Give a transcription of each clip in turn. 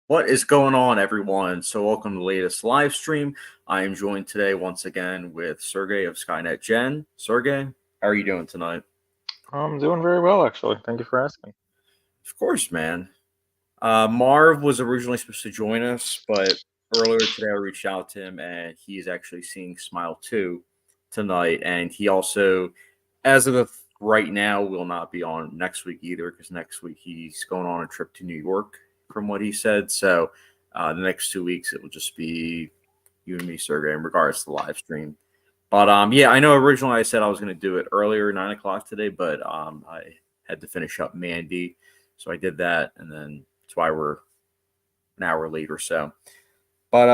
What is going on, everyone? So, welcome to the latest live stream. I am joined today once again with Sergey of SkynetGen. Sergey, how are you doing tonight? I'm doing very well, actually. Thank you for asking. Of course, man. Marv was originally supposed to join us, but earlier today I reached out to him, and he's actually seeing Smile 2 tonight. And he also, as of right now, will not be on next week either, because next week he's going on a trip to New York, from what he said. So, the next 2 weeks it will just be you and me, Sergey, in regards to the live stream. But yeah, I know originally I said I was going to do it earlier, 9 o'clock today, but I had to finish up Mandy, so I did that, and then that's why we're an hour late or so. But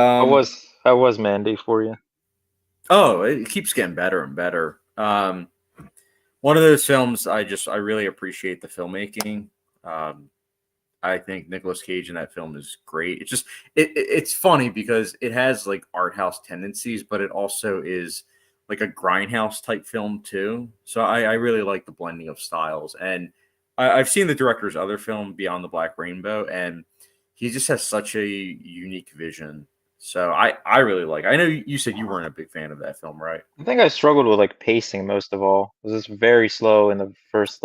How was Mandy for you? oh, it keeps getting better and better. One of those films I really appreciate the filmmaking. Um, I think Nicolas Cage in that film is great. It's funny because it has like art house tendencies, but it also is like a grindhouse type film too. So I really like the blending of styles. And I've seen the director's other film, Beyond the Black Rainbow, and he just has such a unique vision. So I really like. I know you said you weren't a big fan of that film, right? I think I struggled with pacing most of all. It was just very slow in the first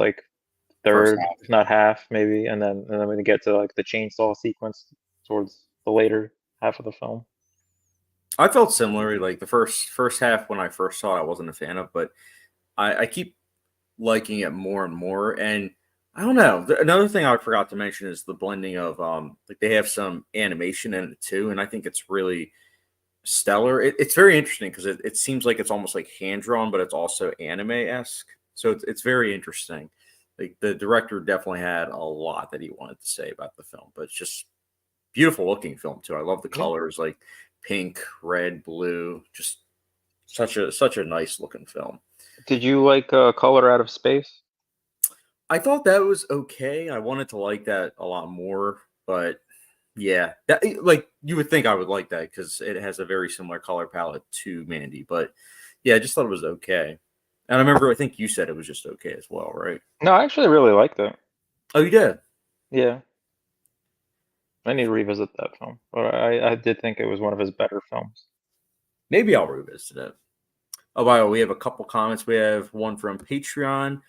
First third, if not half, maybe, and then when you get to the chainsaw sequence towards the later half of the film. I felt similarly. Like the first half when I first saw it, I wasn't a fan of, but I keep liking it more and more. And I don't know. Another thing I forgot to mention is the blending of like they have some animation in it too, and I think it's really stellar. It's very interesting because it seems like it's almost like hand drawn, but it's also anime esque. So it's very interesting. Like the director definitely had a lot that he wanted to say about the film, but it's just beautiful looking film too. I love the Yeah. colors, like pink, red, blue. Just such a nice looking film. Did you like Color Out of Space? I thought that was okay. I wanted to like that a lot more, but yeah, that like you would think I would like that because it has a very similar color palette to Mandy. But yeah, I just thought it was okay. And I remember I think you said it was just okay as well, right? No, I actually really liked it. Oh, you did. Yeah, I need to revisit that film, but I did think it was one of his better films. Maybe I'll revisit it. Oh, wow, we have a couple comments. We have one from Patreon.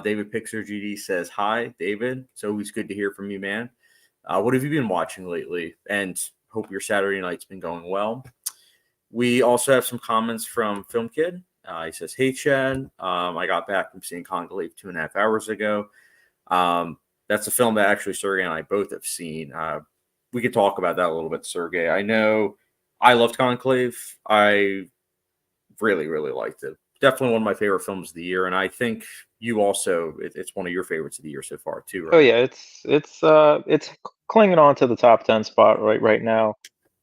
David Pixar GD says, "Hi, David. It's always good to hear from you, man. What have you been watching lately? And hope your Saturday night's been going well." We also have some comments from Film Kid. He says, "Hey, Chad. I got back from seeing Conclave 2.5 hours ago. That's a film that actually Sergey and I both have seen. We could talk about that a little bit, Sergey. I know I loved Conclave. I really, really liked it. Definitely one of my favorite films of the year. And I think you also, it's one of your favorites of the year so far, too, Oh right?" yeah, it's clinging on to the top 10 spot right now.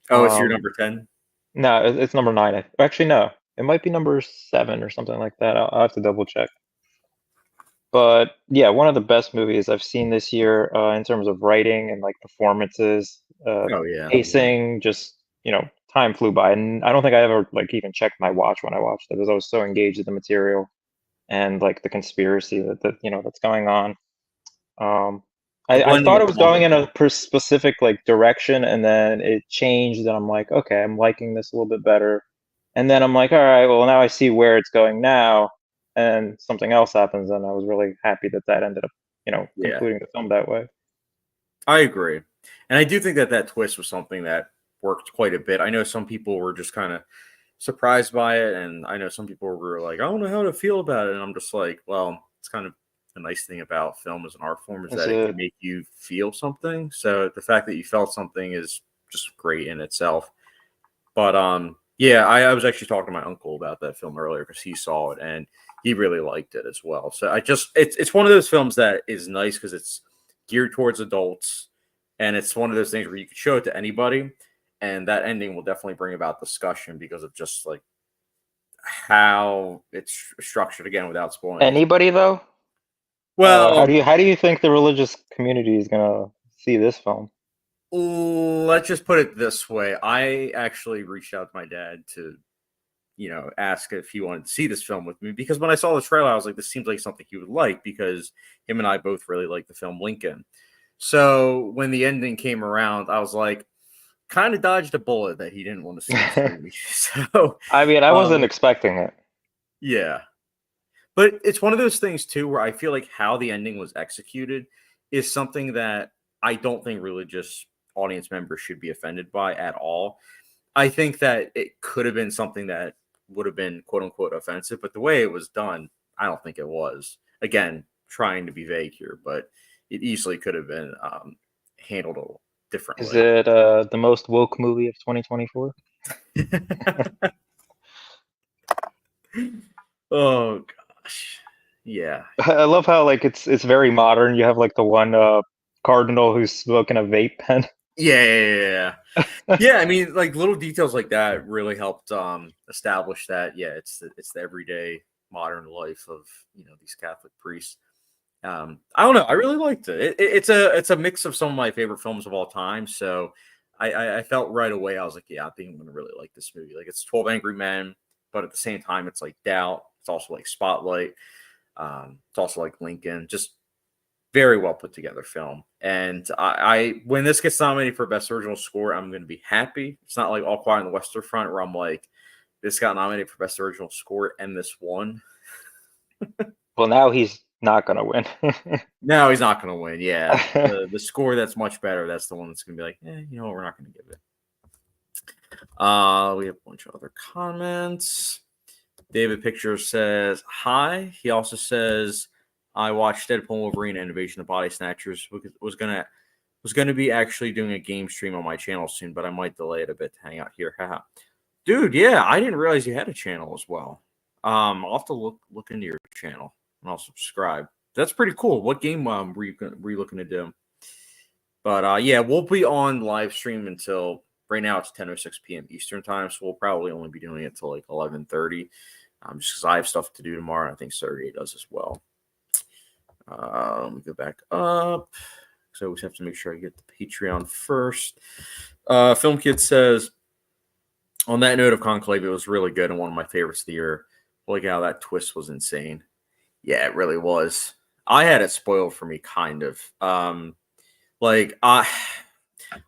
Oh, it's your Um, number 10? no, it's number nine. Actually, no, it might be number seven or something like that. I'll have to double check. But yeah, one of the best movies I've seen this year in terms of writing and performances, Oh, yeah. pacing. Just time flew by, and I don't think I ever even checked my watch when I watched it because I was so engaged in the material and the conspiracy that's going on. Um, The I blending thought of it was going in a comedy. specific direction, and then it changed, and I'm like, okay, I'm liking this a little bit better. And then I'm like, all right, well now I see where it's going now, and something else happens, and I was really happy that that ended up, Yeah. concluding the film that way. I agree. And I do think that that twist was something that worked quite a bit. I know some people were just kind of surprised by it. And I know some people were like, I don't know how to feel about it. And I'm just like, well, it's kind of the nice thing about film as an art form is That's that it can it. make you feel something. So the fact that you felt something is just great in itself. But yeah, I was actually talking to my uncle about that film earlier because he saw it and he really liked it as well. So it's one of those films that is nice because it's geared towards adults, and it's one of those things where you could show it to anybody, and that ending will definitely bring about discussion because of just like how it's structured again without spoiling it. Anybody though? How Well, do you think the religious community is gonna see this film? let's just put it this way. I actually reached out to my dad to ask if he wanted to see this film with me because when I saw the trailer, I was like, this seems like something he would like because him and I both really like the film Lincoln. So when the ending came around, I was like, kind of dodged a bullet that he didn't want to see this movie. So, I mean, I wasn't um, expecting it. yeah. But it's one of those things too where I feel like how the ending was executed is something that I don't think religious audience members should be offended by at all. I think that it could have been something that would have been quote unquote offensive, but the way it was done, I don't think it was. Again, trying to be vague here, but it easily could have been handled a little Is differently. it the most woke movie of 2024? Oh gosh, yeah, I love how like it's very modern. You have like the one cardinal who's smoking a vape pen. yeah. Yeah, I mean, like little details like that really helped establish that. Yeah, it's the everyday modern life of these Catholic priests. I don't know. I really liked it. It's a mix of some of my favorite films of all time. So I felt right away. I was like, yeah, I think I'm gonna really like this movie. Like it's 12 Angry Men, but at the same time, it's like Doubt. It's also like Spotlight. It's also like Lincoln. Just very well put together film. And I when this gets nominated for best original score, I'm going to be happy. It's not like All Quiet on the Western Front where I'm like, this got nominated for best original score and this won. Well, now he's not gonna win. No, he's not going to win. Yeah, the score that's much better. That's the one that's going to be like, you know what, we're not going to give it. We have a bunch of other comments. David Picture says hi. He also says I watched Deadpool Wolverine and Invasion of Body Snatchers. Was gonna be actually doing a game stream on my channel soon, but I might delay it a bit to hang out here. Haha. Dude, yeah, I didn't realize you had a channel as well. I'll have to look into your channel and I'll subscribe. That's pretty cool. What game were you looking to do? But yeah, we'll be on live stream until right now it's 10:06 p.m. Eastern time, so we'll probably only be doing it till like 11:30. Just because I have stuff to do tomorrow, and I think Sergey does as well. Let me go back up. So I always have to make sure I get the Patreon first. Film Kid says, on that note of Conclave, it was really good and one of my favorites of the year. Look how that twist was insane. Yeah, it really was. I had it spoiled for me, kind of. Like I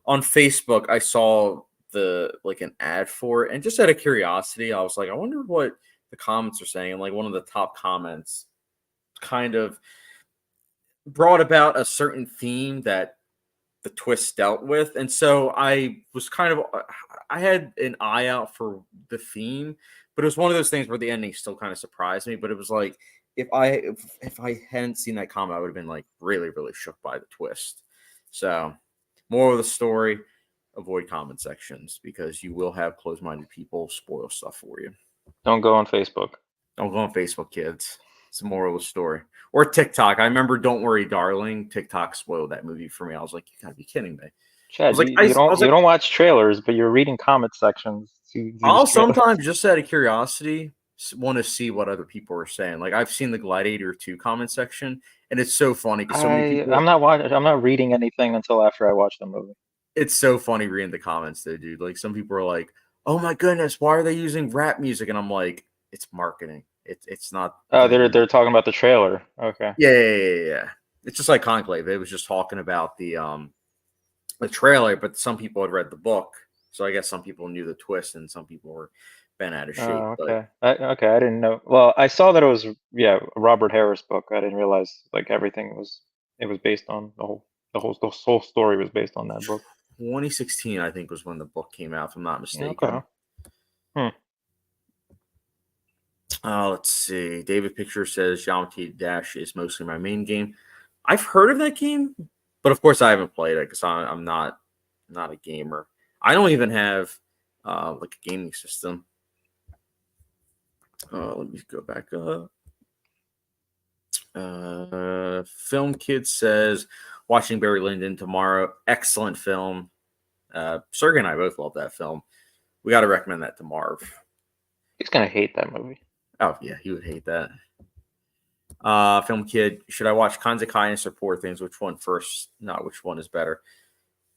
on Facebook, I saw an ad for it, and just out of curiosity, I was like, I wonder what the comments are saying. And like one of the top comments kind of brought about a certain theme that the twist dealt with. And so I was I had an eye out for the theme, but it was one of those things where the ending still kind of surprised me. But it was like, if I hadn't seen that comment, I would have been like really, really shook by the twist. So, more of the story, avoid comment sections because you will have closed-minded people spoil stuff for you. Don't go on Facebook. Don't go on Facebook, kids. It's the moral of the story. Or TikTok. I remember Don't Worry, Darling. TikTok spoiled that movie for me. I was like, you gotta be kidding me. I was Chad, like, you don't you like, don't watch trailers, but you're reading comment sections to these I'll trailers. sometimes just out of curiosity want to see what other people are saying. Like I've seen the Gladiator 2 comment section, and it's so funny because so many people. I'm not reading anything until after I watch the movie. It's so funny reading the comments though, dude. Like some people are like, "Oh my goodness, why are they using rap music?" And I'm like, "It's marketing. It's not Oh, gonna they're be." talking about the trailer. Okay. Yeah. It's just like Conclave. It was just talking about the trailer, but some people had read the book, so I guess some people knew the twist, and some people were bent out of shape. Oh, But okay. I didn't know. Well, I saw that it was a Robert Harris book. I didn't realize like everything was based on the whole story was based on that book. 2016, I think, was when the book came out, if I'm not Okay. mistaken. Hmm. Let's see. David Picture says Geometry Dash is mostly my main game. I've heard of that game, but of course I haven't played it because I'm not a gamer. I don't even have like a gaming system. Let me go back up. Film Kid says watching Barry Lyndon tomorrow. Excellent film. Sergey and I both love that film. We got to recommend that to Marv. He's gonna hate that movie. Oh yeah, he would hate that. Film Kid, should I watch Kinds of Kindness or Poor Things? Which one first? Not which one is better.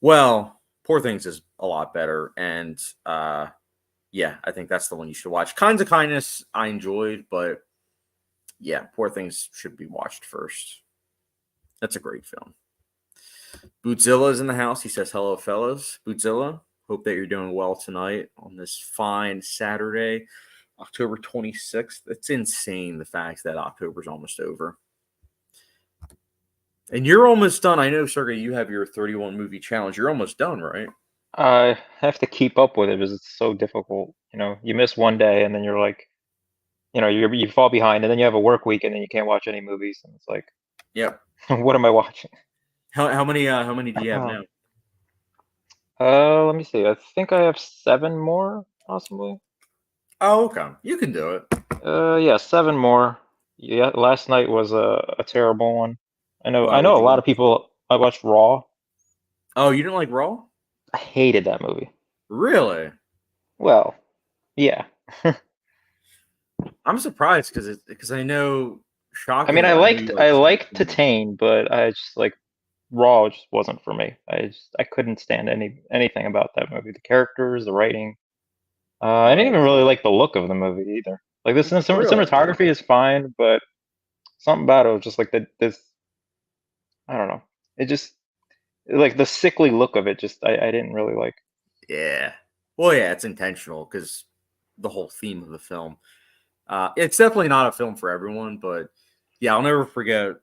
Well, Poor Things is a lot better, and yeah, I think that's the one you should watch. Kinds of Kindness I enjoyed, but yeah, Poor Things should be watched first. That's a great film. Bootzilla's in the house. He says, hello, fellas. Bootzilla, hope that you're doing well tonight on this fine Saturday, October 26th. It's insane, the fact that October's almost over. And you're almost done. I know, Sergey, you have your 31 movie challenge. You're almost done, right? I have to keep up with it because it's so difficult. You miss one day and then you're like, you fall behind, and then you have a work week and then you can't watch any movies, and it's like, Yep. what am I watching? How many do you have now? Let me see. I think I have 7 more, possibly. Oh, okay. You can do it. Yeah, 7 more. Yeah, last night was a terrible one. I know Wow, what'd a you lot of watch? people. I watched Raw. Oh, you didn't like Raw? I hated that movie. Really? Well, yeah. I'm surprised because I know, I mean, shockingly, I know you like I liked Tarantino. Tatane, but I just like Raw just wasn't for me. I couldn't stand anything about that movie. The characters, the writing. I Oh, didn't even that's really like the look of the movie either. Like this really. cinematography is fine, but something about it was just like this. I don't know. It just like the sickly look of it. Just I didn't really like. Yeah. Well, yeah, it's intentional because the whole theme of the film. It's definitely not a film for everyone, but yeah, I'll never forget.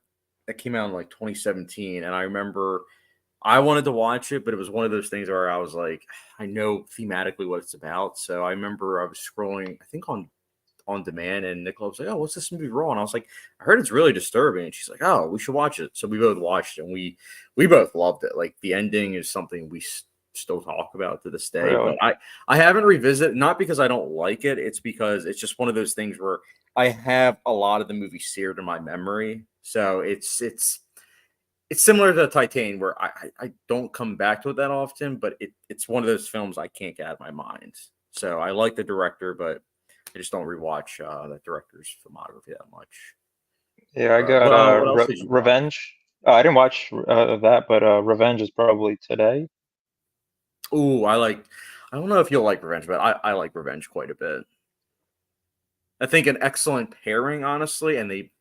It came out in like 2017, and I remember I wanted to watch it, but it was one of those things where I was like, I know thematically what it's about. So I remember I was scrolling, I think on demand, and Nicola was like, "Oh, what's this movie Raw?" And I was like, "I heard it's really disturbing." And she's like, "Oh, we should watch it." So we both watched it, and we both loved it. Like the ending is something we still talk about to this day. But Really. I haven't revisited, not because I don't like it. It's because it's just one of those things where I have a lot of the movie seared in my memory. So it's similar to Titan, where I don't come back to it that often, but it's one of those films I can't get out of my mind. So I like the director, but I just don't rewatch that director's filmography that much. Yeah, I But got what else did you watch? Revenge. I didn't watch that, but Revenge is probably today. Ooh, I don't know if you'll like Revenge, but I like Revenge quite a bit. I think an excellent pairing, honestly, and they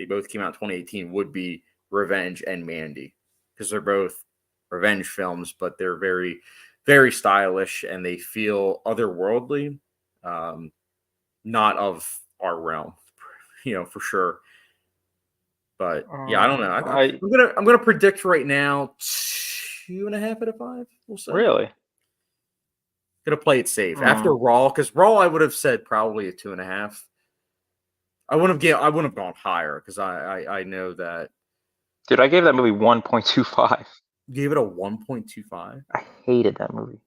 both came out in 2018, would be Revenge and Mandy, because they're both revenge films, but they're very, very stylish and they feel otherworldly, um, not of our realm, for sure. But yeah, I don't know. I I'm gonna predict right now 2.5 out of 5. We'll say. really. Gonna play it safe Hmm. after Raw, because Raw I would have said probably a 2.5. I wouldn't have gone higher because I know that. Dude, I gave that movie 1.25. Gave it a 1.25. I hated that movie.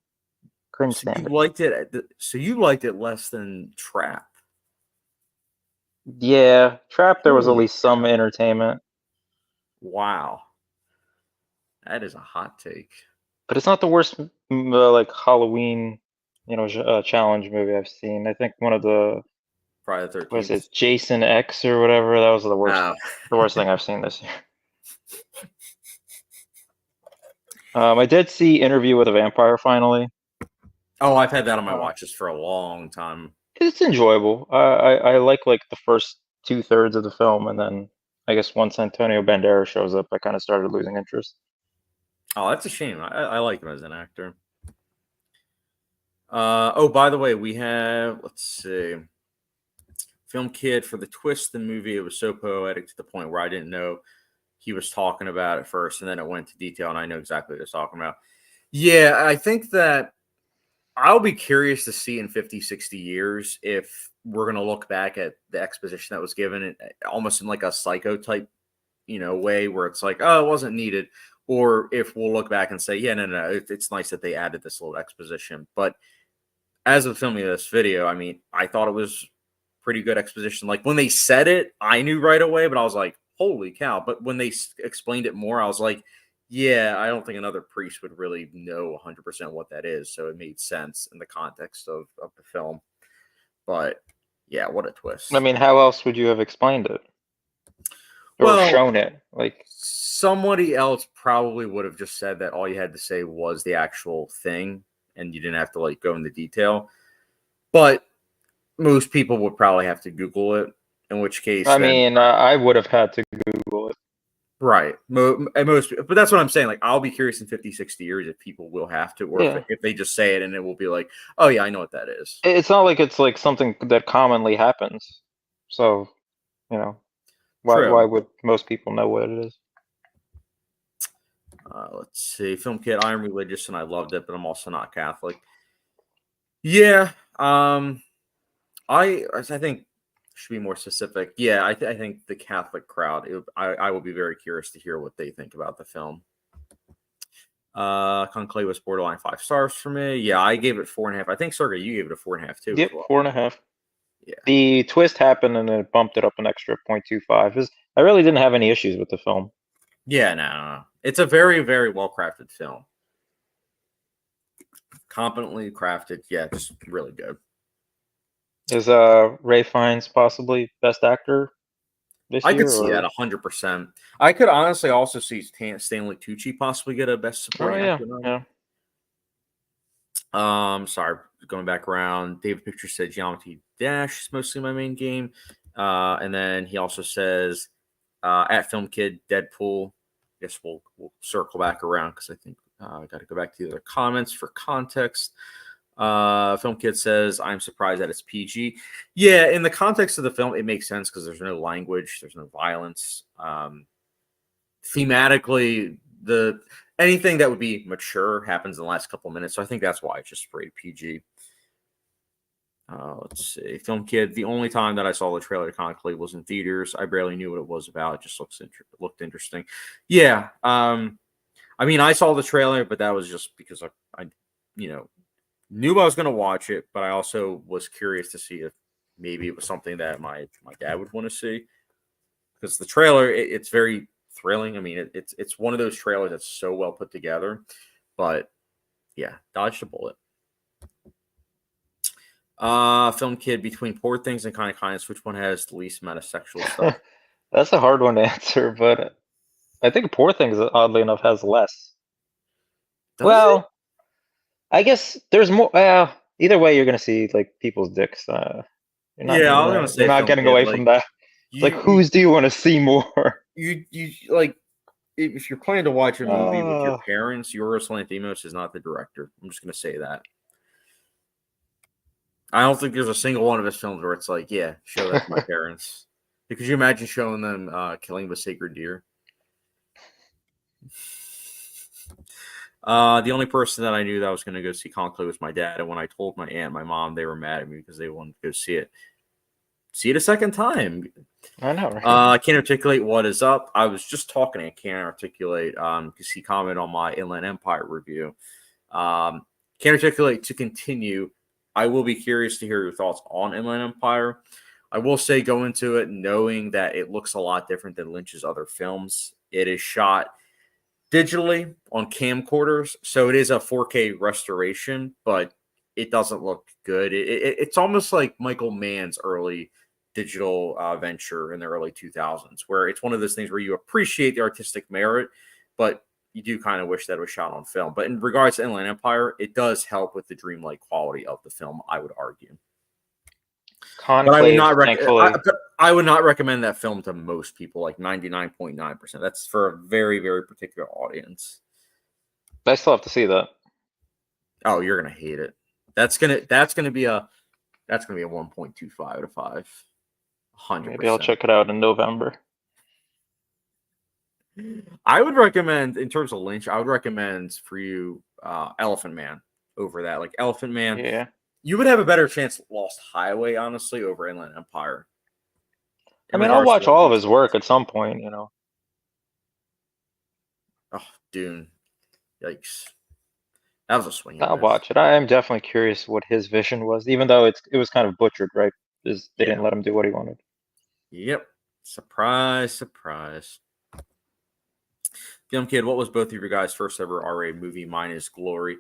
Couldn't So stand you it. liked it. So you liked it less than Trap. Yeah, Trap, there was at Holy least some cow! entertainment, Wow, that is a hot take. but it's not the worst like Halloween, challenge movie I've seen. I think one of the Friday the what is 13th. it, Jason X or whatever, that was Oh, the worst thing I've seen this year. I did see Interview with a Vampire finally. oh, I've had that on my Uh, watches for a long time. it's enjoyable. I like the first 2/3 of the film, and then I guess once Antonio Banderas shows up, I kind of started losing interest. Oh, that's a shame. I like him as an actor. Oh, by the way, we have, let's see, Film Kid for the twist in the movie. It was so poetic to the point where I didn't know he was talking about at first, and then it went to detail, and I know exactly what he's talking about. Yeah, I think that I'll be curious to see in 50, 60 years if we're going to look back at the exposition that was given, almost in like a psycho type, way where it's like, oh, it wasn't needed. Or if we'll look back and say, yeah, no, it's nice that they added this little exposition. But as of filming this video, I mean, I thought it was pretty good exposition. Like when they said it, I knew right away, but I was like, holy cow. But when they explained it more, I was like, yeah, I don't think another priest would really know 100% what that is. So it made sense in the context of the film. But yeah, what a I twist. mean, how else would you have explained it or Well, shown it? Like, somebody else probably would have just said that all you had to say was the actual thing and you didn't have to like go into detail. But most people would probably have to Google it, in which case I then mean, I would have had to Google it. Right. Most, but that's what I'm saying. Like, I'll be curious in 50, 60 years if people will have to, or Yeah. if they just say it and it will be like, oh, yeah, I know what that is. It's not like it's like something that commonly happens. So, you know, why True. would most people know what it is? Let's see. Film Kid, I am religious and I loved it, but I'm also not Catholic. Yeah. I think should be more specific. Yeah, I think the Catholic crowd. I will be very curious to hear what they think about the film. Conclave was borderline 5 stars for me. Yeah, I gave it 4.5. I think Sergey, you gave it a 4.5 too as Yep, well. 4.5. Yeah. The twist happened and then it bumped it up an extra 0.25. I really didn't have any issues with the film. Yeah, no. It's a very, very well crafted film. Competently crafted. Yeah, just really good. Is Ray Fiennes possibly best actor this I could year, see that or 100%. I could honestly also see Stanley Tucci possibly get a best oh supporting yeah, actor nominee. yeah. Sorry, going back around. David Picture said Geometry Dash is mostly my main game. And then he also says at Film Kid Deadpool. I guess we'll circle back around because I think I got to go back to the other comments for context. Film Kid says I'm surprised that it's PG. Yeah, in the context of the film, it makes sense because there's no language, there's no violence. Thematically, the anything that would be mature happens in the last couple of minutes. So I think that's why it's just rated PG. Let's see. Film Kid. The only time that I saw the trailer to Conclave was in theaters. I barely knew what it was about. It just looked interesting. Yeah. I mean, I saw the trailer, but that was just because I you know, knew I was going to watch it, but I also was curious to see if maybe it was something that my dad would want to see because the trailer it's very thrilling. I mean, it's one of those trailers that's so well put together, but yeah, dodged a bullet. Film Kid, between Poor Things and Kind of Kindness, which one has the least amount of sexual stuff? That's a hard one to answer, but I think Poor Things, oddly enough, has less. Does it? Well, I guess there's more. Either way, you're gonna see like people's dicks. Yeah, I was gonna You're say not Film getting Kid. away Like from that. It's like, you, you, whose do you want to see more? you like if you're planning to watch a movie with your Uh, parents, Yorgos Lanthimos is not the director. I'm just gonna say that. I don't think there's a single one of his films where it's like, yeah, show that to my parents. Could you imagine showing them Killing of a Sacred Deer? The only person that I knew that was going to go see Conclave was my dad. And when I told my aunt and my mom, they were mad at me because they wanted to go see it. See it a second time. I know, right? I can't articulate what is up. I was just talking. I can't articulate because he commented on my Inland Empire review. Can't articulate to continue. I will be curious to hear your thoughts on Inland Empire. I will say go into it knowing that it looks a lot different than Lynch's other films. It is shot digitally on camcorders, so it is a 4K restoration, but it doesn't look good. It's almost like Michael Mann's early digital venture in the early 2000s, where it's one of those things where you appreciate the artistic merit, but you do kind of wish that it was shot on film. But in regards to Inland Empire, it does help with the dreamlike quality of the film, I would argue. But I would Conclave, not thankfully. I would not recommend that film to most people, like 99.9%. That's for a very, very particular audience. I still have to see that. Oh, you're gonna hate it. That's gonna be a 1.25 out of 5. Maybe I'll 100%. check it out in November. I would recommend, in terms of Lynch, I would recommend for you Elephant Man over that. Like Elephant Man, Yeah. you would have a better chance Lost Highway, honestly, over Inland Empire. I In mean, I'll regards to watch what all of these his work at some point, oh, Dune. Yikes. That was a swing and I'll miss. watch it. I am definitely curious what his vision was, even though it was kind of butchered, right? They Yeah. didn't let him do what he wanted. Yep. Surprise, surprise. Young Kid, what was both of your guys' first ever R-rated movie? Mine is Glory.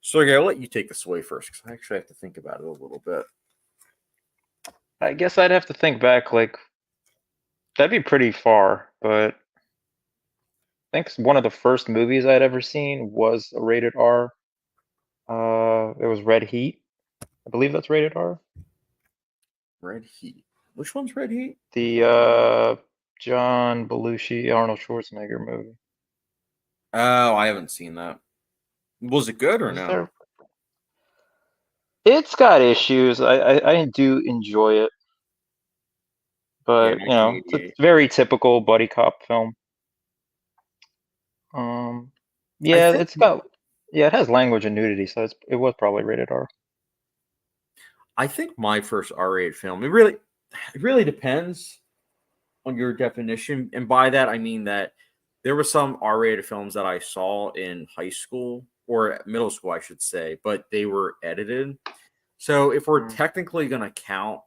Sergey, I'll let you take this away first because I actually have to think about it a little bit. I guess I'd have to think back, like, that'd be pretty far, but I think one of the first movies I'd ever seen was a rated R. It was Red Heat. I believe that's rated R. Red Heat. Which one's Red Heat? The John Belushi, Arnold Schwarzenegger movie. Oh, I haven't seen that. Was it good or Was no? there? It's got issues. I do enjoy it, Yeah, but it's 1988. a very typical buddy cop film. I Yeah, think yeah, it has language and nudity, so it was probably rated R. I think my first R-rated film. It really depends on your definition, and by that I mean that there were some R-rated films that I saw in high school or middle school, I should say, but they were edited. So if we're Mm. technically gonna count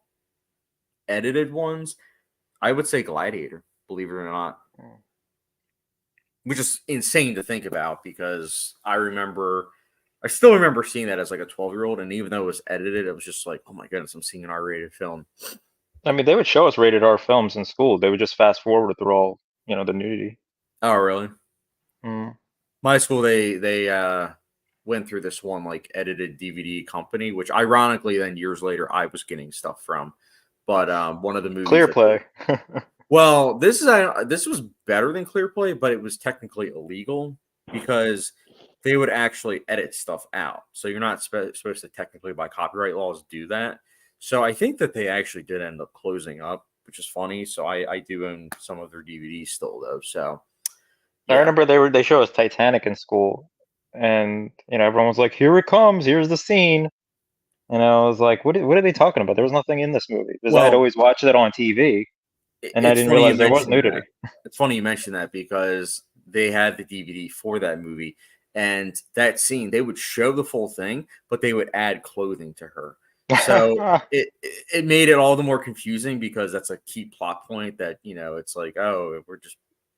edited ones, I would say Gladiator. Believe it or not, Mm. which is insane to think about because I still remember seeing that as like a 12-year-old, and even though it was edited, it was just like, oh my goodness, I'm seeing an R-rated film. I mean, they would show us rated R films in school. They would just fast forward through all, the nudity. Oh, really? Mm. My school, they went through this one like edited DVD company, which ironically then years later I was getting stuff from. But one of the movies Clear that they play. well, this was better than Clear Play, but it was technically illegal because they would actually edit stuff out. So you're not supposed to technically, by copyright laws, do that. So I think that they actually did end up closing up, which is funny. So I do own some of their DVDs still though. So I yeah. remember they show us Titanic in school, and everyone was like, "Here it comes! Here's the scene!" And I was like, "What are they talking about? There was nothing in this movie." Because I had Well, always watched it on TV, and I it's didn't funny you realize there was mentioned nudity. that. It's funny you mentioned that because they had the DVD for that movie, and that scene they would show the full thing, but they would add clothing to her. So it made it all the more confusing because that's a key plot point that it's like, oh, we're just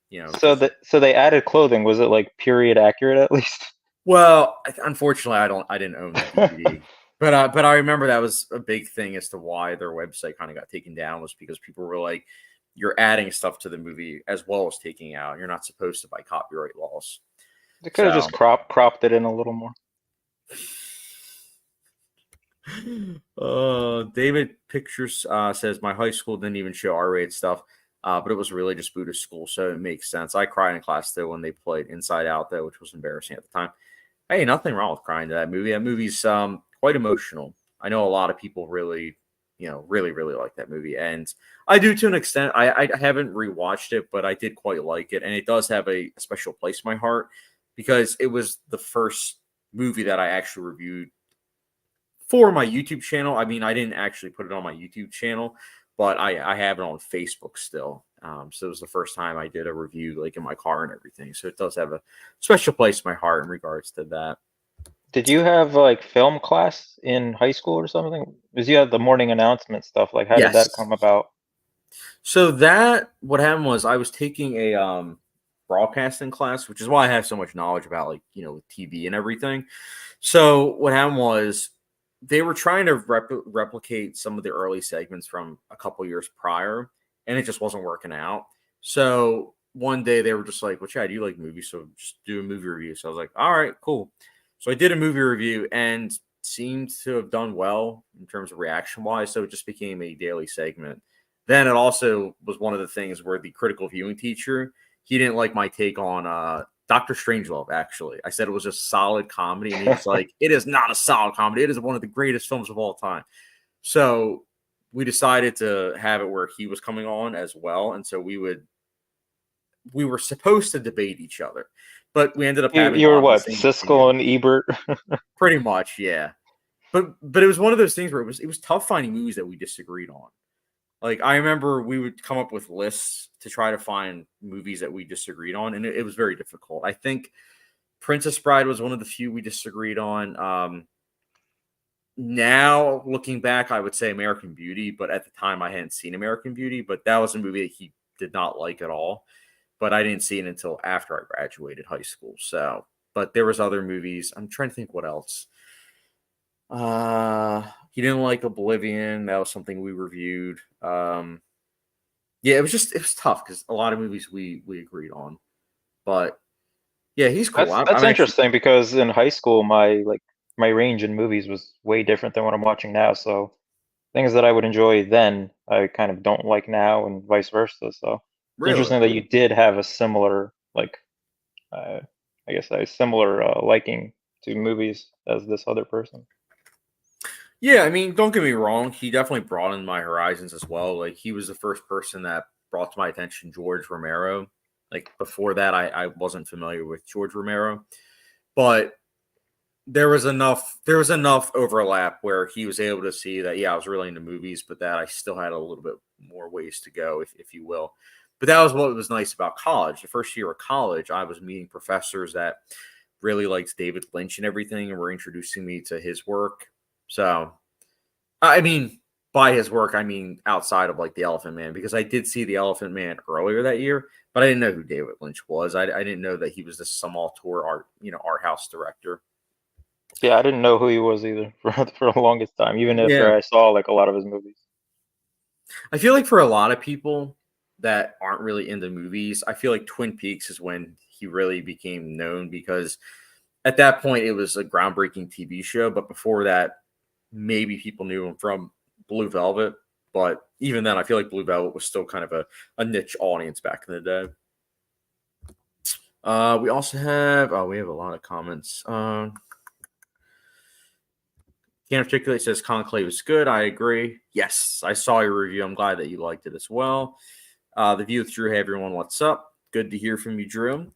because So they added clothing. Was it like period accurate at least? well, unfortunately, I didn't own the DVD, but I remember that was a big thing as to why their website kind of got taken down was because people were like, "You're adding stuff to the movie as well as taking out. You're not supposed to by copyright laws." They could have just So, cropped it in a little more. David Pictures says my high school didn't even show R-rated stuff, but it was a religious Buddhist school, so it makes sense. I cried in class though when they played Inside Out, though, which was embarrassing at the time. Hey, nothing wrong with crying to that movie. That movie's quite emotional. I know a lot of people really, really, really like that movie, and I do to an extent. I haven't rewatched it, but I did quite like it, and it does have a special place in my heart because it was the first movie that I actually reviewed for my YouTube channel. I mean, I didn't actually put it on my YouTube channel, but I have it on Facebook still. So it was the first time I did a review like in my car and everything. So it does have a special place in my heart in regards to that. Did you have like film class in high school or something? Because you had the morning announcement stuff. Like, how did that Yes. come about? So that what happened was I was taking a broadcasting class, which is why I have so much knowledge about like TV and everything. So what happened was they were trying to replicate some of the early segments from a couple years prior, and it just wasn't working out. So one day they were just like, "Well, Chad, you like movies, so just do a movie review." So I was like, "All right, cool." So I did a movie review and seemed to have done well in terms of reaction wise. So it just became a daily segment. Then it also was one of the things where the critical viewing teacher he didn't like my take on Doctor Strangelove. Actually, I said it was a solid comedy, and he was like, "It is not a solid comedy. It is one of the greatest films of all time." So we decided to have it where he was coming on as well, and so we were supposed to debate each other, but we ended up having a You were lot of the what, same Siskel and opinions. Ebert? Pretty much, yeah. But it was one of those things where it was tough finding movies that we disagreed on. Like I remember we would come up with lists to try to find movies that we disagreed on, and it was very difficult. I think Princess Bride was one of the few we disagreed on. Now looking back, I would say American Beauty, but at the time I hadn't seen American Beauty, but that was a movie that he did not like at all. But I didn't see it until after I graduated high school. So, but there was other movies. I'm trying to think what else. He didn't like Oblivion. That was something we reviewed. Yeah, it was tough because a lot of movies we agreed on. But yeah, he's cool. That's I'm, that's I'm actually interesting because in high school, my range in movies was way different than what I'm watching now. So things that I would enjoy then, I kind of don't like now, and vice versa. So It's interesting that you did have a similar, like, uh, I guess a similar liking to movies as this other person. Yeah, I mean, don't get me wrong. He definitely broadened my horizons as well. Like, he was the first person that brought to my attention George Romero. Like, before that, I wasn't familiar with George Romero. But there was enough overlap where he was able to see that, yeah, I was really into movies, but that I still had a little bit more ways to go, if you will. But that was what was nice about college. The first year of college, I was meeting professors that really liked David Lynch and everything, and were introducing me to his work. So, I mean, by his work, I mean outside of like the Elephant Man, because I did see the Elephant Man earlier that year, but I didn't know who David Lynch was. I didn't know that he was this some auteur art house director. Yeah, I didn't know who he was either for the longest time, even Yeah, after I saw like a lot of his movies. I feel like for a lot of people that aren't really into movies, I feel like Twin Peaks is when he really became known, because at that point it was a groundbreaking TV show. But before that, maybe people knew him from Blue Velvet. But even then, I feel like Blue Velvet was still kind of a niche audience back in the day. We also have, we have a lot of comments. Can't Articulate says Conclave is good. I agree. Yes, I saw your review. I'm glad that you liked it as well. The View with Drew, hey everyone, what's up? Good to hear from you, Drew.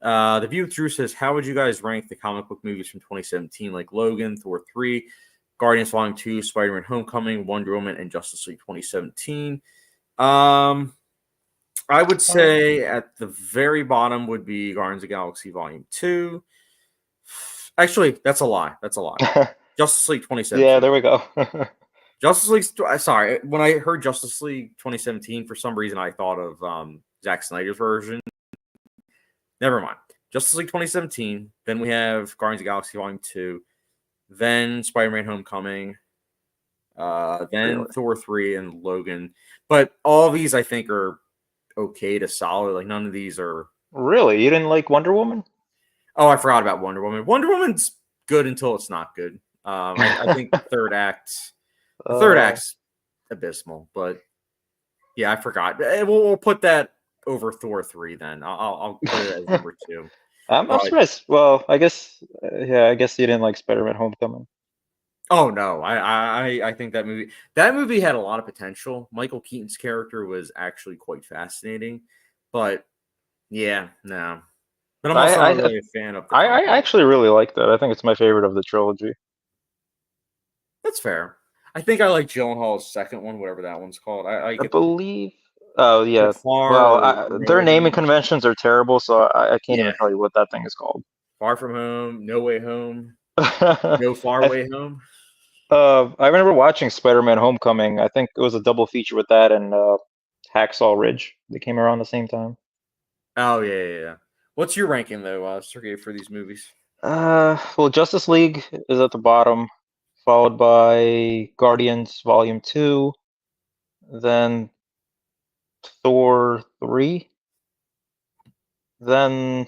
The View with Drew says, how would you guys rank the comic book movies from 2017, like Logan, Thor 3, Guardians Volume 2, Spider-Man Homecoming, Wonder Woman, and Justice League 2017? I would say at the very bottom would be Guardians of the Galaxy Volume 2. Actually, that's a lie. Justice League 2017. Yeah, there we go. Justice League. Sorry, when I heard Justice League 2017, for some reason I thought of Zack Snyder's version. Never mind. Justice League 2017. Then we have Guardians of the Galaxy Volume 2. Then Spider-Man Homecoming. Then Really? Thor 3 and Logan. But all of these I think are okay to solid. Like, none of these are. Really? You didn't like Wonder Woman? Oh, I forgot about Wonder Woman. Wonder Woman's good until it's not good. I think the third act's abysmal. But yeah, I forgot. We'll put that over Thor 3 then. I'll put it as number 2. I'm surprised. Well, I guess, yeah, I guess you didn't like Spider-Man Homecoming. Oh no, I think that movie had a lot of potential. Michael Keaton's character was actually quite fascinating, but yeah, no. But I'm also not really a fan of the I content. actually really like that. I think it's my favorite of the trilogy. That's fair. I think I like Gyllenhaal's second one, whatever that one's called. I I get believe. Oh yeah. Far Well, or their No naming Home. conventions are terrible, so I can't even Yeah, tell you what that thing is called. Far From Home, No Way Home, I No Far Way Home. I remember watching Spider-Man Homecoming. I think it was a double feature with that and Hacksaw Ridge. They came around the same time. Oh yeah. What's your ranking though, Sergey, for these movies? Well, Justice League is at the bottom, followed by Guardians Volume 2, then Thor 3, then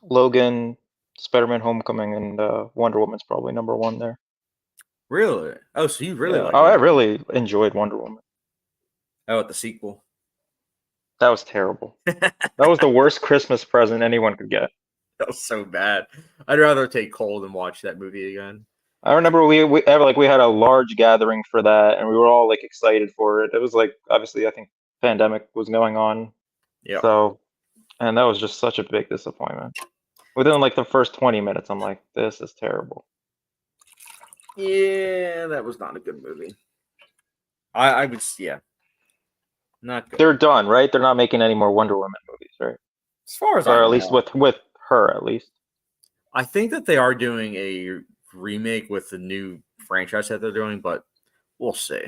Logan, Spider-Man Homecoming, and Wonder Woman's probably number 1 there. Really? Oh, so you really Yeah. like Oh, I Wonder Woman? really enjoyed Wonder Woman. How about the sequel? That was terrible. That was the worst Christmas present anyone could get. That was so bad. I'd rather take cold than watch that movie again. I remember we had a large gathering for that, and we were all like excited for it. It was like obviously I think pandemic was going on, Yeah. so and that was just such a big disappointment. Within like the first 20 minutes, I'm like, this is terrible. Yeah, that was not a good movie. I would, yeah, not good. They're done, right? They're not making any more Wonder Woman movies, right? As far as I Or at least know, with her, at least. I think that they are doing a remake with the new franchise that they're doing, but we'll see.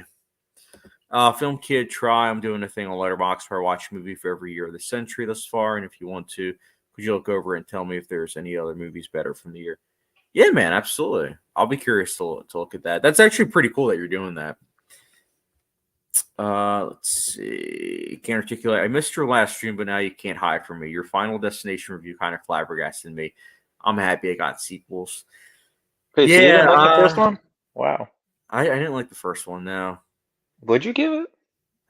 Film Kid Try. I'm doing a thing on Letterboxd where I watch a movie for every year of the century thus far. And if you want to, could you look over and tell me if there's any other movies better from the year? Yeah, man, absolutely. I'll be curious to look at that. That's actually pretty cool that you're doing that. Let's see. Can't Articulate. I missed your last stream, but now you can't hide from me. Your Final Destination review kind of flabbergasted me. I'm happy I got sequels. Okay, so you didn't like the first one? Wow. I didn't like the first one, no. Would you give it?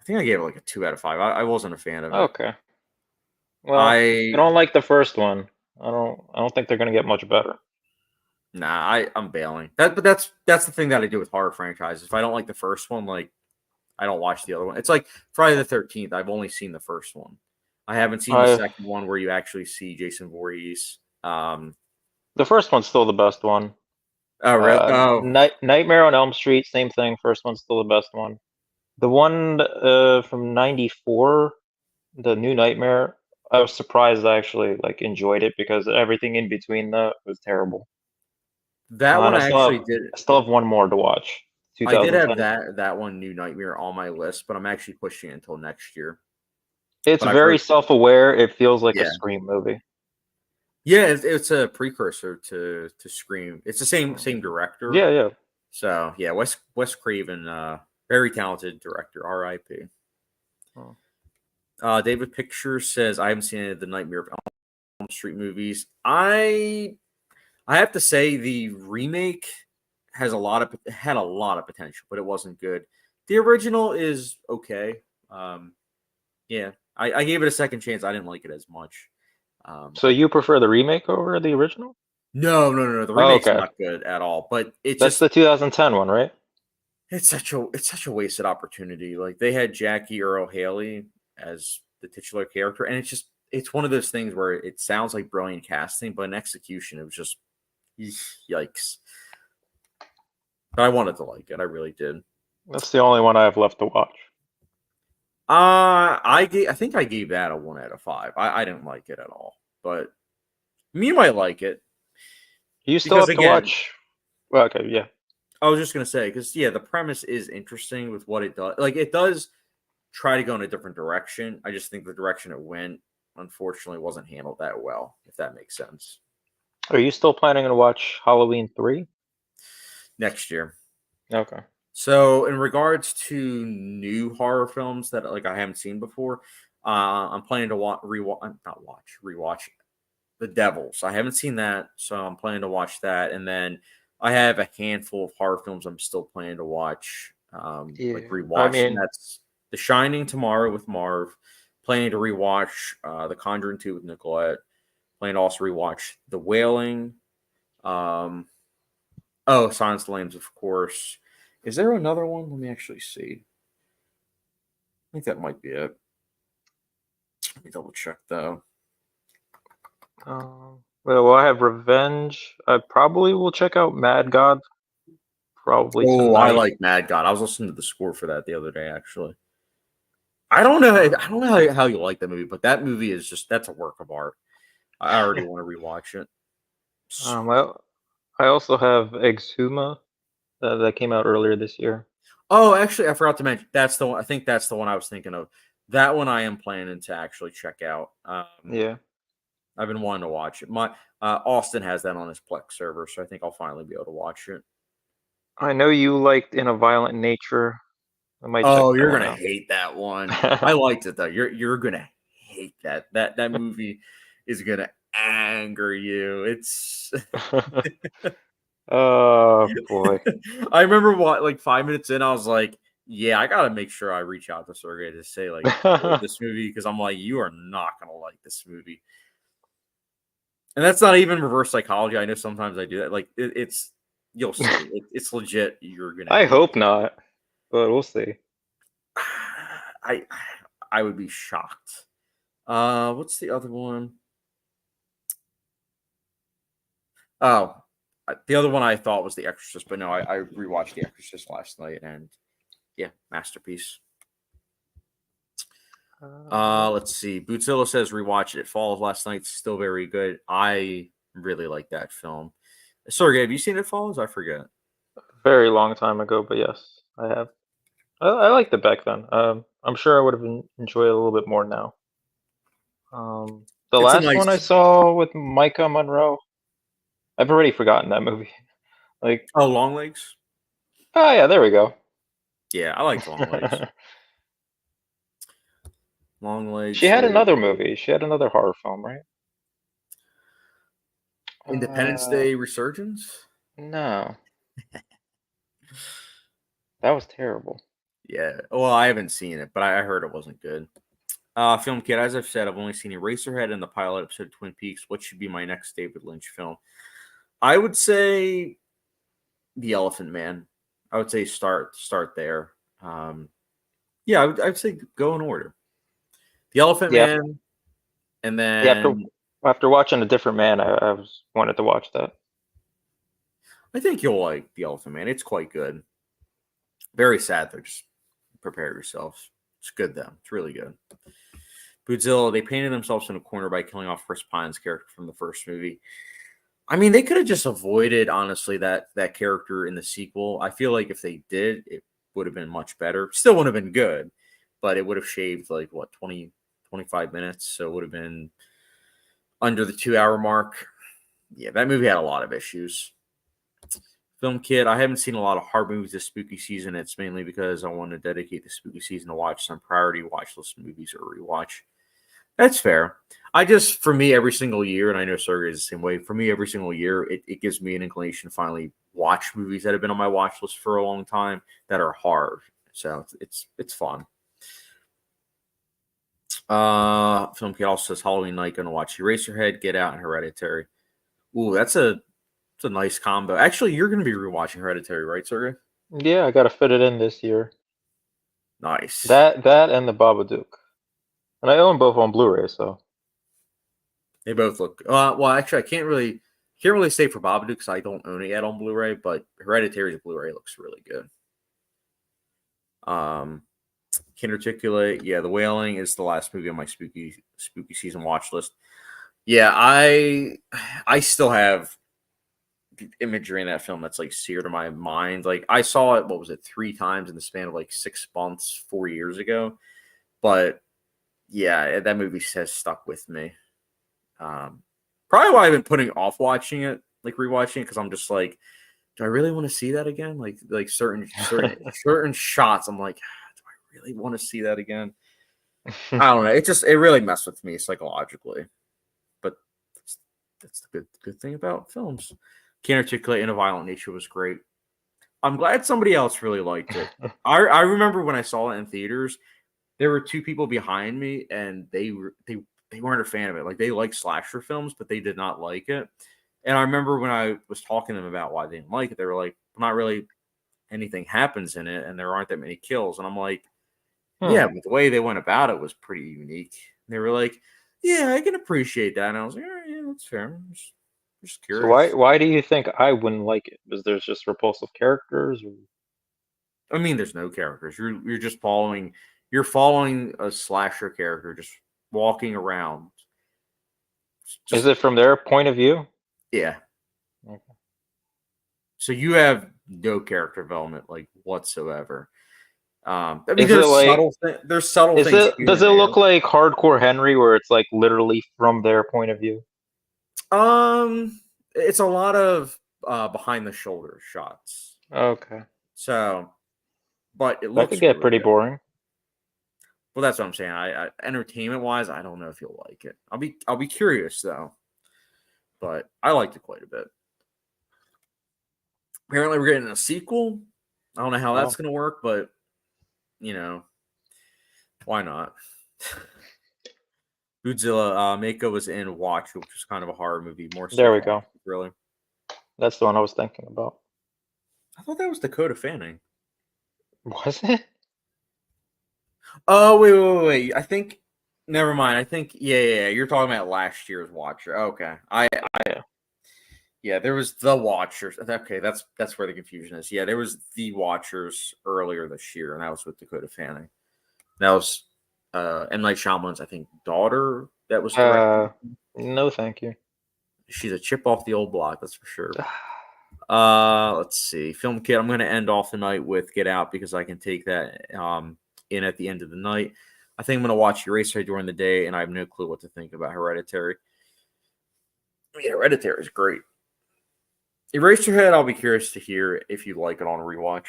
think I gave it like a 2 out of 5. I wasn't a fan of it. Okay. Well, I I don't like the first one. I don't think they're gonna get much better. I'm bailing. But that's the thing that I do with horror franchises. If I don't like the first one, like I don't watch the other one. It's like Friday the 13th. I've only seen the first one. I haven't seen the I second one where you actually see Jason Voorhees. The first one's still the best one. Oh, really? Oh, Nightmare on Elm Street, same thing. First one's still the best one. The one from '94, the New Nightmare, I was surprised I actually like enjoyed it because everything in between that was terrible. that one And I actually did. I still have one more to watch. I did have 2010. that one, New Nightmare, on my list, but I'm actually pushing it until next year. It's But I've very heard, self-aware. It feels like a yeah, Scream movie. yeah, it's a precursor to Scream. It's the same director. Yeah, yeah. So yeah, Wes Craven, very talented director. R.I.P. Oh. David Picture says I haven't seen any of the Nightmare of Elm Street movies. I have to say the remake had a lot of potential, but it wasn't good. The original is okay. Yeah, I gave it a second chance. I didn't like it as much. So you prefer the remake over the original? No. The Oh, remake's okay. not good at all. But it's That's just the 2010 one, right? it's such a wasted opportunity. Like they had Jackie Earl Haley as the titular character, and it's one of those things where it sounds like brilliant casting, but in execution, it was just yikes. But I wanted to like it. I really did. That's the only one I have left to watch. I think I gave that a 1 out of 5. I didn't like it at all, but you might like it You still because have to again, watch. Well, okay, yeah. I was just gonna say because yeah, the premise is interesting with what it does. Like it does try to go in a different direction. I just think the direction it went, unfortunately, wasn't handled that well. If that makes sense. Are you still planning to watch Halloween 3? Next year. Okay. So, in regards to new horror films that like I haven't seen before, I'm planning to rewatch The Devils. I haven't seen that, so I'm planning to watch that. And then I have a handful of horror films I'm still planning to watch, like Yeah. I rewatch, and mean, that's The Shining tomorrow with Marv. Planning to rewatch The Conjuring 2 with Nicolette. Planning to also rewatch The Wailing. Um, Silence of the Lambs, of course. Is there another one? Let me actually see. I think that might be it. Let me double check though. well, I have Revenge. I probably will check out Mad God probably Oh, I tonight. like Mad God. I was listening to the score for that the other day, actually. I don't know. Uh, I don't know how you like that movie, but that movie is that's a work of art. I already want to rewatch it. well, I also have Exhuma that came out earlier this year. Oh, actually, I forgot to mention that's the one. I think that's the one I was thinking of. That one I am planning to actually check out. Yeah. I've been wanting to watch it. My Austin has that on his Plex server, so I think I'll finally be able to watch it. I know you liked In a Violent Nature. I might check Oh, that you're one gonna out. hate that one. I liked it though. You're gonna hate that. That movie is gonna anger you. It's Oh boy. I remember what like 5 minutes in, I was like, yeah, I gotta make sure I reach out to Sergey to say like avoid this movie because I'm like, you are not gonna like this movie. And that's not even reverse psychology. I know sometimes I do that. Like it's you'll see. It's legit. You're gonna I hate hope not, but we'll see. I I would be shocked. What's the other one? Oh, the other one I thought was The Exorcist, but no, I rewatched The Exorcist last night, and yeah, masterpiece. Yeah. Let's see. Bootzilla says rewatch it. It Falls last night, still very good. I really like that film. Sergey, have you seen It Falls? I forget. Very long time ago, but yes, I have. I liked it back then. I'm sure I would have enjoyed it a little bit more now. The It's a last one I nice. saw with Micah Monroe, I've already forgotten that movie. Like, Oh, Long Legs. oh yeah, there we go. Yeah, I liked Long Legs. Long She Legs. had another movie. She had another horror film, right? Independence Uh, Day Resurgence. no, that was terrible. Yeah. Well, I haven't seen it, but I heard it wasn't good. Film Kid, as I've said, I've only seen Eraserhead and the pilot episode of Twin Peaks. What should be my next David Lynch film? I would say The Elephant Man. I would say start there. Yeah, I'd say go in order. The Elephant Yeah, Man, and yeah. After then after watching A Different Man, I was wanted to watch that. I think you'll like The Elephant Man. It's quite good. Very sad though. Just prepare yourself. It's good though. It's really good. Bootzilla, they painted themselves in a corner by killing off Chris Pine's character from the first movie. I mean, they could have just avoided, honestly, that character in the sequel. I feel like if they did, it would have been much better. Still would have been good, but it would have shaved like what 20, 25 minutes. So it would have been under the 2 hour mark. Yeah, that movie had a lot of issues. Film Kid, I haven't seen a lot of horror movies this spooky season. It's mainly because I want to dedicate the spooky season to watch some priority watch list movies or rewatch. That's fair. For me, every single year, and I know Sergey is the same way, for me, every single year, it gives me an inclination to finally watch movies that have been on my watch list for a long time that are hard. So it's fun. Film Kid also says Halloween night, going to watch Eraserhead, Get Out, and Hereditary. Ooh, that's a nice combo. Actually, you're going to be rewatching Hereditary, right, Sergey? Yeah, I gotta fit it in this year. Nice. That and the Babadook, and I own both on Blu-ray. So They both look. Well, actually, I can't really say for Babadook because I don't own it yet on Blu-ray. But Hereditary's Blu-ray looks really good. Can articulate. Yeah, The Wailing is the last movie on my spooky season watch list. Yeah, I still have imagery in that film that's like seared in my mind. Like I saw it, what was it, 3 times in the span of like 6 months, 4 years ago. But yeah, that movie has stuck with me. Probably why I've been putting off watching it, like rewatching it, because I'm just like, do I really want to see that again? Like certain shots, I'm like, do I really want to see that again? I don't know. It really messed with me psychologically. But that's the good thing about films. Can't articulate in a violent nature was great. I'm glad somebody else really liked it. I remember when I saw it in theaters, there were 2 people behind me, and they weren't a fan of it. Like they like slasher films, but they did not like it. And I remember when I was talking to them about why they didn't like it, they were like, "Not really anything happens in it, and there aren't that many kills." And I'm like, Hmm. "Yeah, but the way they went about it was pretty unique." And they were like, "Yeah, I can appreciate that." And I was like, "All right, yeah, that's fair. I'm just So curious." why do you think I wouldn't like it? Because there's just repulsive characters? Or... I mean, there's no characters. You're just following. You're following a slasher character, just walking around. Is Just it from their point of view? yeah. Okay. So you have no character development like whatsoever. I mean, Is it like there's subtle is things it here does and it there. look like Hardcore Henry where it's like literally from their point of view? It's a lot of behind the shoulder shots. Okay. So, but it That could looks get really pretty good. boring. Well, that's what I'm saying. I entertainment wise, I don't know if you'll like it. I'll be curious though. But I liked it quite a bit. Apparently, we're getting a sequel. I don't know how that's Wow. going to work, but you know, why not? Godzilla, Mako was in Watch, which was kind of a horror movie, more There we go. psychological thriller. That's the one I was thinking about. I thought that was Dakota Fanning. Was it? Oh, wait. I think, never mind. I think, yeah. You're talking about last year's Watcher. Okay. Yeah. Yeah, there was The Watchers. Okay, that's where the confusion is. Yeah, there was The Watchers earlier this year, and that was with Dakota Fanning. That was M. Night Shyamalan's, I think, daughter that was directing. No, thank you. She's a chip off the old block, that's for sure. Let's see. Film Kit, I'm going to end off the night with Get Out because I can take that in at the end of the night. I think I'm going to watch Eraserhead during the day, and I have no clue what to think about Hereditary. I mean, Hereditary is great. Eraserhead, I'll be curious to hear if you like it on rewatch.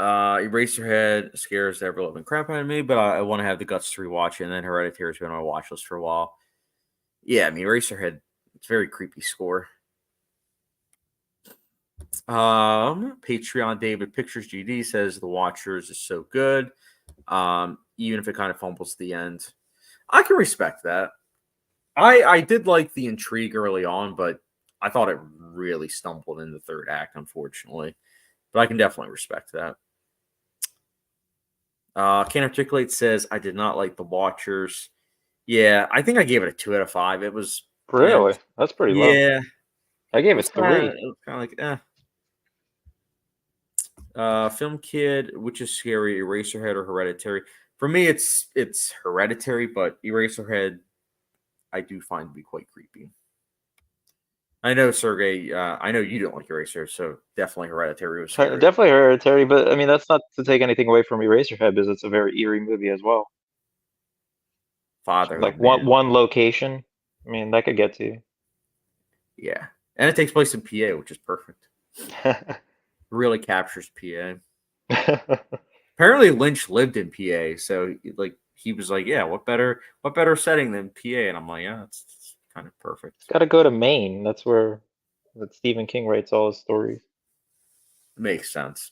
Eraserhead scares the ever living crap out of me, but I want to have the guts to rewatch it, and then Hereditary's been on my watch list for a while. Yeah, I mean, Eraserhead, it's a very creepy score. Patreon David Pictures GD says The Watchers is so good. Even if it kind of fumbles at the end. I can respect that. I did like the intrigue early on, but I thought it really stumbled in the third act, unfortunately. But I can definitely respect that. Can't Articulate says I did not like The Watchers. Yeah, I think I gave it a 2 out of 5. It was, Really? That's pretty low. yeah, I it gave it was kind of, 3. like, Film Kid, which is scary, Eraserhead or Hereditary? For me, it's Hereditary, but Eraserhead I do find to be quite creepy. I know, Sergey. I know you don't like Eraser, so definitely Hereditary was scary. Definitely Hereditary, but I mean that's not to take anything away from Eraserhead because it's a very eerie movie as well. Like Fatherhood, man. one location, I mean that could get to you. Yeah, and it takes place in PA, which is perfect. Really captures PA. Apparently, Lynch lived in PA, so like he was like, "Yeah, what better setting than PA?" And I'm like, "Yeah, it's kind of perfect." Gotta go to Maine. That's where Stephen King writes all his stories. Makes sense.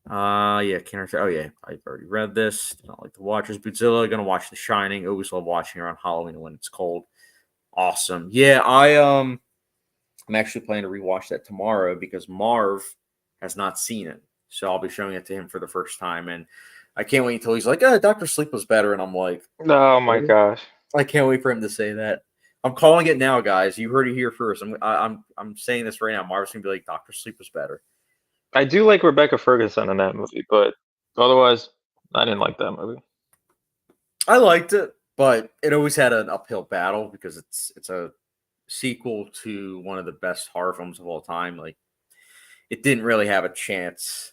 Yeah, can't. Oh yeah, I've already read this. Did not like The Watchers. Bootzilla, gonna watch The Shining. Always love watching around Halloween when it's cold. Awesome. Yeah, I'm actually planning to rewatch that tomorrow because Marv has not seen it. So I'll be showing it to him for the first time. And I can't wait until he's like, Dr. Sleep was better. And I'm like, Oh my really? gosh. I can't wait for him to say that. I'm calling it now, guys. You heard it here first. I'm saying this right now. Marv's gonna be like, Dr. Sleep was better. I do like Rebecca Ferguson in that movie, but otherwise, I didn't like that movie. I liked it, but it always had an uphill battle because it's a sequel to one of the best horror films of all time. Like it didn't really have a chance.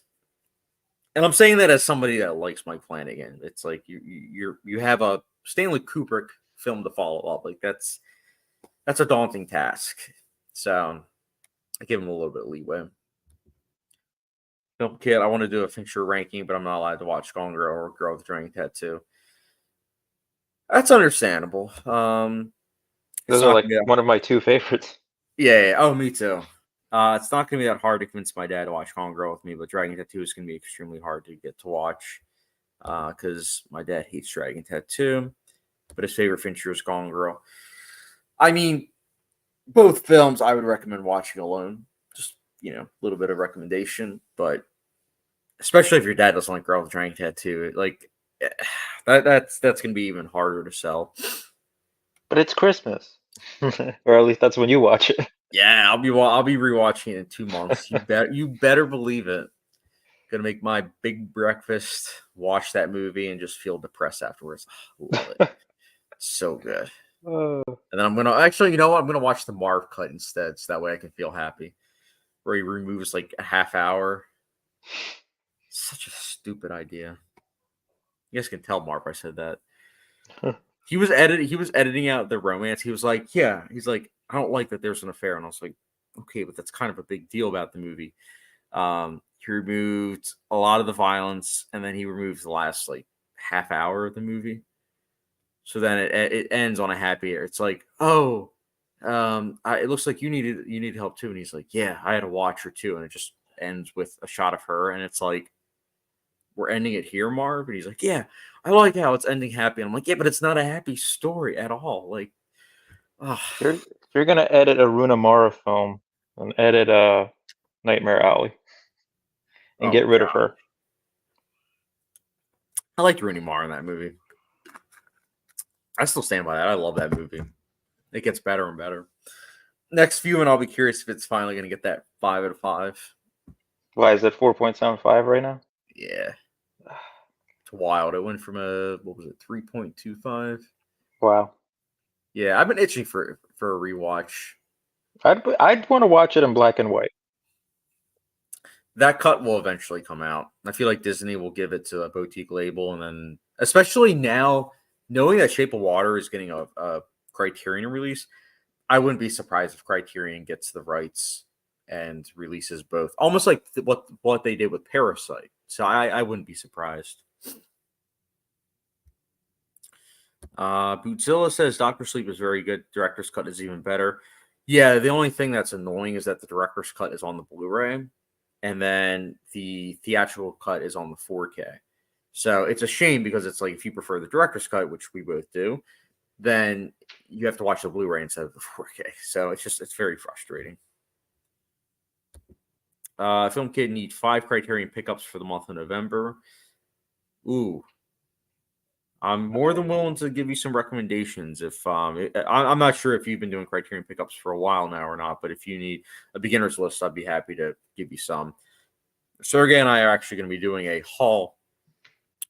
And I'm saying that as somebody that likes Mike Flanagan. It's like you have a Stanley Kubrick film to follow up. Like that's a daunting task. So I give him a little bit of leeway. Film Kid, I want to do a Fincher ranking, but I'm not allowed to watch Gone Girl or Girl with a Dragon Tattoo. That's understandable. It's Those are not like gonna be one of my two favorites. yeah. Oh, me too. It's not gonna be that hard to convince my dad to watch Gone Girl with me, but Dragon Tattoo is gonna be extremely hard to get to watch because my dad hates Dragon Tattoo, but his favorite Fincher is Gone Girl. I mean, both films I would recommend watching alone. Just a little bit of recommendation, but especially if your dad doesn't like Girl with a Dragon Tattoo, like that's gonna be even harder to sell. But it's Christmas, or at least that's when you watch it. Yeah, I'll be rewatching it in 2 months. You better believe it. Gonna make my big breakfast, watch that movie, and just feel depressed afterwards. Love it. So good. Oh, And then I'm gonna actually, you know what? I'm gonna watch the Marv cut instead, so that way I can feel happy. Where he removes like a half hour. Such a stupid idea. You guys can tell Marv I said that. He was editing out the romance. He was like, yeah. He's like, I don't like that there's an affair. And I was like, okay, but that's kind of a big deal about the movie. He removed a lot of the violence, and then he removes the last like half hour of the movie. So then it ends on a happy air. It's like, oh, it looks like you need help too. And he's like, yeah, I had a watcher too. And it just ends with a shot of her, and it's like, we're ending it here, Marv. And he's like, yeah, I like how it's ending happy. And I'm like, yeah, but it's not a happy story at all. Like, oh, if you're gonna edit a Runa Mara film, and edit Nightmare Alley and oh get rid of god, her. I liked Rooney Mara in that movie. I still stand by that. I love that movie. It gets better and better. Next viewing, I'll be curious if it's finally going to get that 5 out of 5. Why is it 4.75 right now? Yeah, it's wild. It went from a 3.25. Wow. Yeah, I've been itching for a rewatch. I'd want to watch it in black and white. That cut will eventually come out. I feel like Disney will give it to a boutique label, and then especially now knowing that Shape of Water is getting a Criterion release, I wouldn't be surprised if Criterion gets the rights and releases both, almost like what they did with Parasite. So I wouldn't be surprised. Bootzilla says Doctor Sleep is very good. Director's cut is even better. Yeah, the only thing that's annoying is that the director's cut is on the Blu-ray, and then the theatrical cut is on the 4K. So it's a shame because it's like if you prefer the director's cut, which we both do, then you have to watch the Blu-ray instead of the 4K. So it's very frustrating. Film Kid need 5 Criterion pickups for the month of November. Ooh, I'm more than willing to give you some recommendations. If I'm not sure if you've been doing Criterion pickups for a while now or not, but if you need a beginner's list, I'd be happy to give you some. Sergey and I are actually going to be doing a haul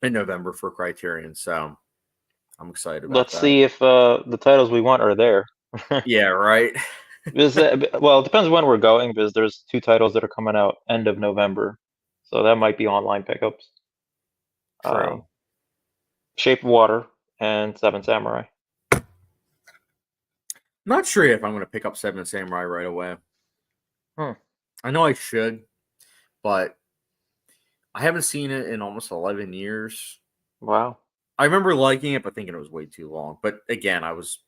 in November for Criterion, so I'm excited about Let's that. see if the titles we want are there. Yeah, right. Because, well, it depends when we're going, because there's 2 titles that are coming out end of November, so that might be online pickups. True. Shape of Water and Seven Samurai. Not sure if I'm going to pick up Seven Samurai right away. I know I should, but I haven't seen it in almost 11 years. Wow. I remember liking it, but thinking it was way too long. But again, I was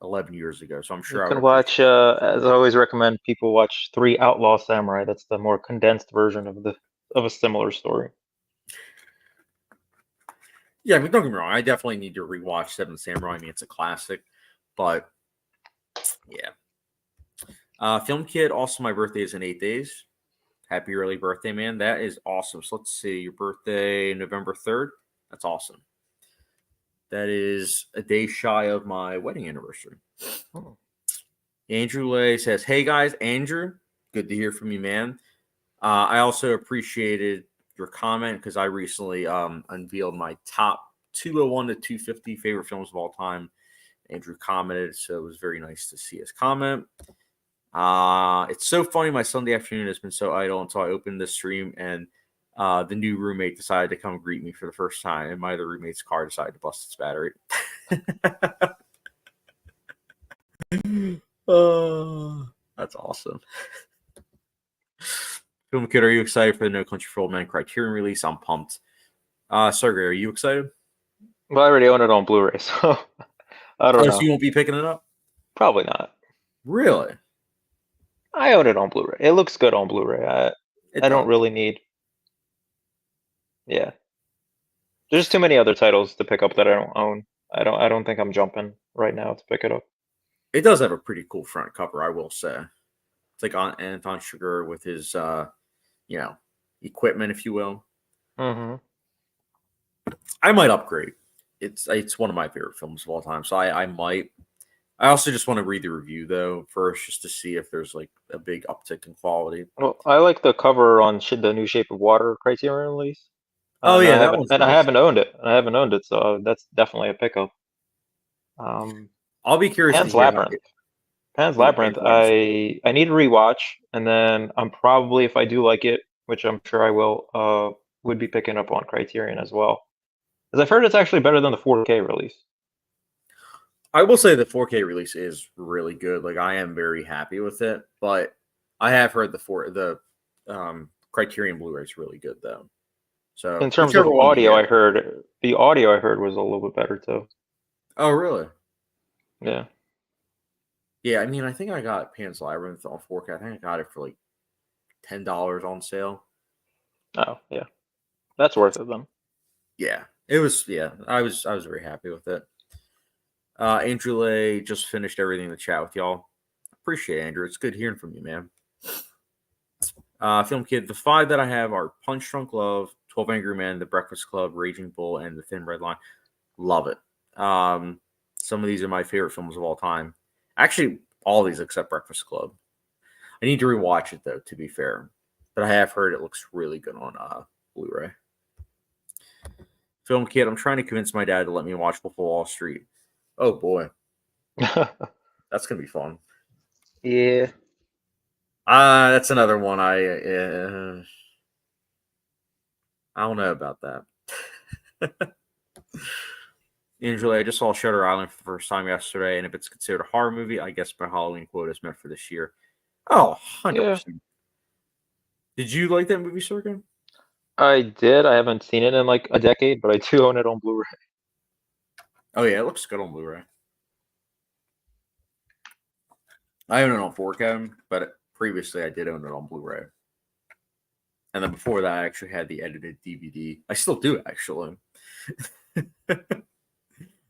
11 years ago, so I'm You sure I would can appreciate watch, as I always recommend, people watch Three Outlaw Samurai. That's the more condensed version of a similar story. Yeah, I mean, don't get me wrong. I definitely need to rewatch Seven Samurai. I mean, it's a classic, but yeah. Film Kid, also my birthday is in 8 days. Happy early birthday, man. That is awesome. So let's see. Your birthday, November 3rd. That's awesome. That is a day shy of my wedding anniversary. Oh. Andrew Lay says, "Hey guys, Andrew, good to hear from you, man. I also appreciated your comment because I recently unveiled my top 201 to 250 favorite films of all time. Andrew commented, so it was very nice to see his comment. It's so funny. My Sunday afternoon has been so idle until I opened this stream and the new roommate decided to come greet me for the first time, and my other roommate's car decided to bust its battery." Oh, that's awesome. Film Kid, are you excited for the No Country for Old Men Criterion release? I'm pumped. Sergey, are you excited? Well, I already own it on Blu-ray, so I don't Oh, so know. you won't be picking it up? Probably not. Really? I own it on Blu-ray. It looks good on Blu-ray. It I don't does. really need. Yeah. There's too many other titles to pick up that I don't own. I don't think I'm jumping right now to pick it up. It does have a pretty cool front cover, I will say. It's like on Anton Sugar with his, equipment, if you will. Mm-hmm. I might upgrade. It's one of my favorite films of all time, so I might. I also just want to read the review though first, just to see if there's like a big uptick in quality. Well, I like the cover on the new Shape of Water Criterion release. Oh yeah, that one's I nice. haven't owned it. I haven't owned it, so that's definitely a pickup. I'll be curious to Pan's hear how. Labyrinth. Pan's Yeah, Labyrinth. Pan's Labyrinth. I need to rewatch, and then I'm probably, if I do like it, which I'm sure I will, would be picking up on Criterion as well. Because I've heard it's actually better than the 4K release. I will say the 4K release is really good. Like I am very happy with it, but I have heard the Criterion Blu-ray is really good though. In So terms of whichever one you audio, get. I heard the audio I heard was a little bit better too. Oh really? Yeah. Yeah, I mean, I think I got Pan's Labyrinth on 4K. I think I got it for like $10 on sale. Oh, yeah. That's worth it then. Yeah, it was. Yeah, I was very happy with it. Andrew Lay just finished everything in the chat with y'all. Appreciate it, Andrew. It's good hearing from you, man. Film Kid, the 5 that I have are Punch Drunk Love, 12 Angry Men, The Breakfast Club, Raging Bull, and The Thin Red Line. Love it. Some of these are my favorite films of all time. Actually, all these except Breakfast Club. I need to rewatch it though, to be fair. But I have heard it looks really good on Blu-ray. Film Kid, I'm trying to convince my dad to let me watch Wolf of Wall Street. Oh boy, that's gonna be fun. Yeah. That's another one I don't know about that. Angela, I just saw Shutter Island for the first time yesterday, and if it's considered a horror movie, I guess my Halloween quote is meant for this year. Oh, 100%. Yeah. Did you like that movie, Sergey? I did. I haven't seen it in like a decade, but I do own it on Blu-ray. Oh yeah, it looks good on Blu-ray. I own it on 4K, but previously I did own it on Blu-ray. And then before that, I actually had the edited DVD. I still do, actually.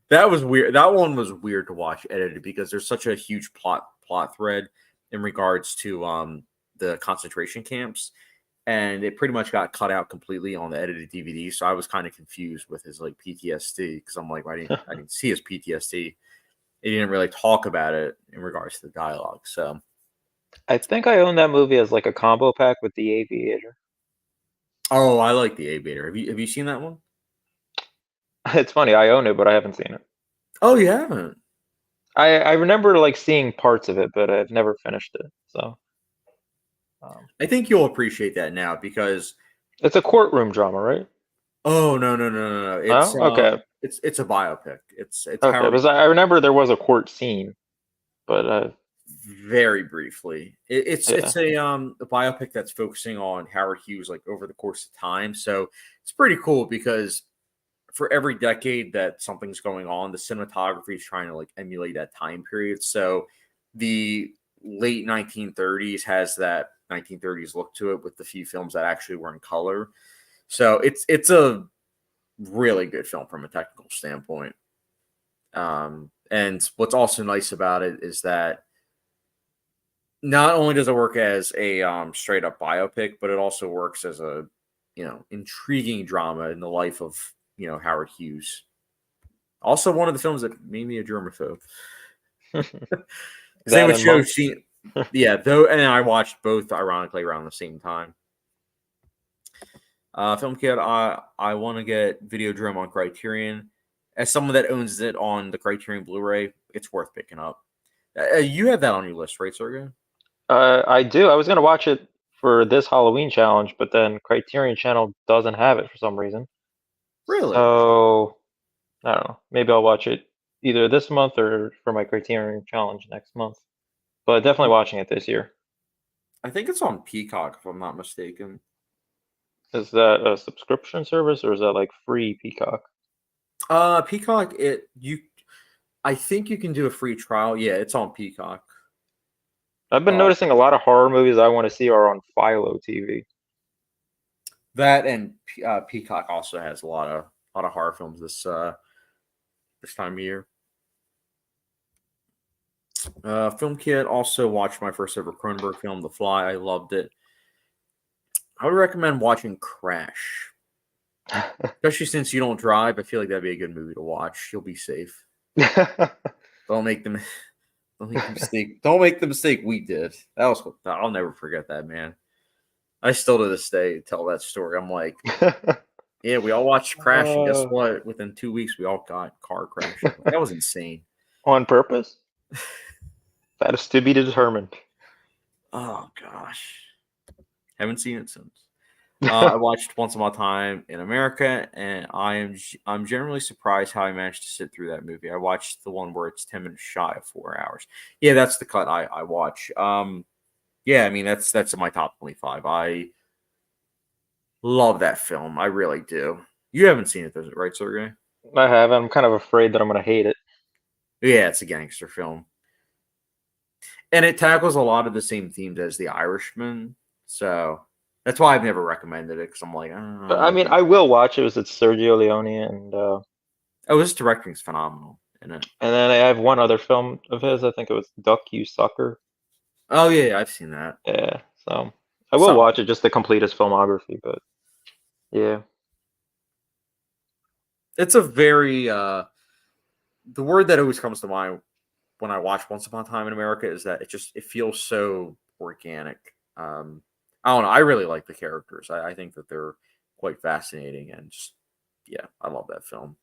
That was weird. That one was weird to watch edited because there's such a huge plot thread in regards to the concentration camps, and it pretty much got cut out completely on the edited DVD. So I was kind of confused with his like PTSD because I'm like, I didn't see his PTSD. He didn't really talk about it in regards to the dialogue. So I think I own that movie as like a combo pack with The Aviator. oh, I like the Aviator. Have you seen that one? It's funny, I own it, but I haven't seen it. Oh, you haven't? I remember like seeing parts of it, but I've never finished it. So I think you'll appreciate that now because it's a courtroom drama, right? oh no. Oh, okay, It's a biopic. It's okay. Howard Because I remember there was a court scene, but very briefly. yeah. It's a biopic that's focusing on Howard Hughes like over the course of time. So it's pretty cool because for every decade that something's going on, the cinematography is trying to like emulate that time period. So the late 1930s has that 1930s look to it with the few films that actually were in color. So it's a really good film from a technical standpoint. And what's also nice about it is that not only does it work as a straight up biopic, but it also works as a intriguing drama in the life of Howard Hughes. Also, one of the films that made me a germaphobe. Same That with and Joe. Monk. She, yeah, though, and I watched both ironically around the same time. Film Kid, I want to get Videodrome on Criterion. As someone that owns it on the Criterion Blu-ray, it's worth picking up. You have that on your list, right, Sergey? I do. I was gonna watch it for this Halloween challenge, but then Criterion Channel doesn't have it for some reason. Really? So I don't know. Maybe I'll watch it either this month or for my Criterion challenge next month. But definitely watching it this year. I think it's on Peacock, if I'm not mistaken. Is that a subscription service or is that like free Peacock? Peacock. I think you can do a free trial. Yeah, it's on Peacock. I've been noticing a lot of horror movies I want to see are on Philo TV. That and Peacock also has a lot of horror films this time of year. Film Kit also watched my first ever Cronenberg film, The Fly. I loved it. I would recommend watching Crash, especially since you don't drive. I feel like that'd be a good movie to watch. You'll be safe. Don't make them. Don't make the mistake. Don't make the mistake we did. I'll never forget that, man. I still to this day tell that story. I'm like, yeah, we all watched Crash, and guess what? Within 2 weeks, we all got car crashes. That was insane. On purpose? That is to be determined. Oh gosh, haven't seen it since. I watched Once Upon a Time in America, and I'm generally surprised how I managed to sit through that movie. I watched the one where it's 10 minutes shy of 4 hours. Yeah, that's the cut I watch. Yeah, I mean that's in my top 25. I love that film. I really do. You haven't seen it, right, Sergey? I have. I'm kind of afraid that I'm gonna hate it. Yeah, it's a gangster film, and it tackles a lot of the same themes as The Irishman. So that's why I've never recommended it because I'm like, I don't But I know. mean, I will watch it. It's Sergio Leone Oh, this directing is phenomenal in it. and then I have one other film of his. I think it was Duck You Sucker. Oh yeah, I've seen that. Yeah. So I will Solid. watch it just to complete his filmography. But yeah. It's a very the word that always comes to mind when I watch Once Upon a Time in America is that it feels so organic. I don't know. I really like the characters. I think that they're quite fascinating and just yeah, I love that film.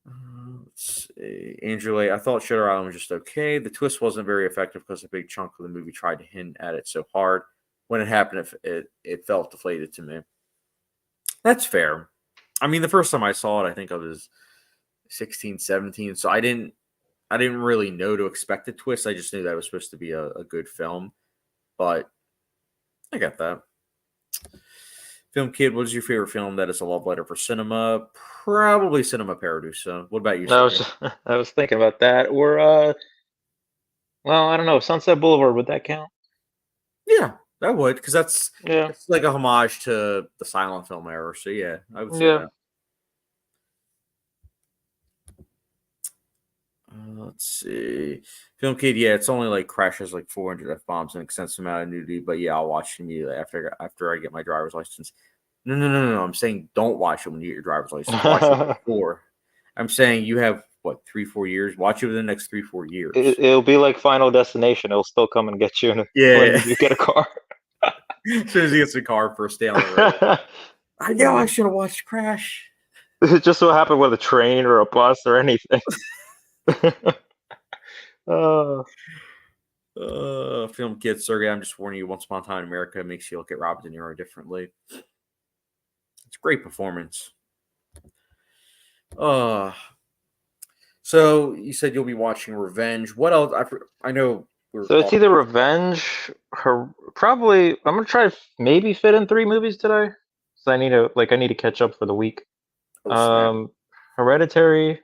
Let's see. Angela, I thought Shutter Island was just okay. The twist wasn't very effective because a big chunk of the movie tried to hint at it so hard. When it happened, it felt deflated to me. That's fair. I mean, the first time I saw it, I think I was 16, 17. So I didn't really know to expect a twist. I just knew that it was supposed to be a good film. But I got that. Film Kid, what is your favorite film that is a love letter for cinema? Probably Cinema Paradiso. What about you, I Sergey? was I was thinking about that. Or Well, I don't know. Sunset Boulevard, would that count? Yeah, that would, because that's Yeah. it's like a homage to the silent film era. So yeah, I would say Yeah. that. Let's see. Film Kid, yeah, it's only like crashes like 400 F bombs and extensive amount of nudity, but yeah, I'll watch it immediately after I get my driver's license. No, no, no, no, no. I'm saying don't watch it when you get your driver's license. Watch it before. I'm saying you have what 3-4 years. Watch it within the next 3-4 years. It'll be like Final Destination. It'll still come and get you when Yeah. you do get a car. As soon as he gets the car, first day on the road. I know I should have watched Crash. It just so happened with a train or a bus or anything. uh, Film Kid, Sergey, I'm just warning you. Once Upon a Time in America makes you look at Robert De Niro differently. It's a great performance. Uh so you said you'll be watching Revenge. What else? I know we were so it's talking. either Revenge, probably. I'm gonna try to maybe fit in 3 movies today. So I need to catch up for the week. Oh snap! Um, Hereditary,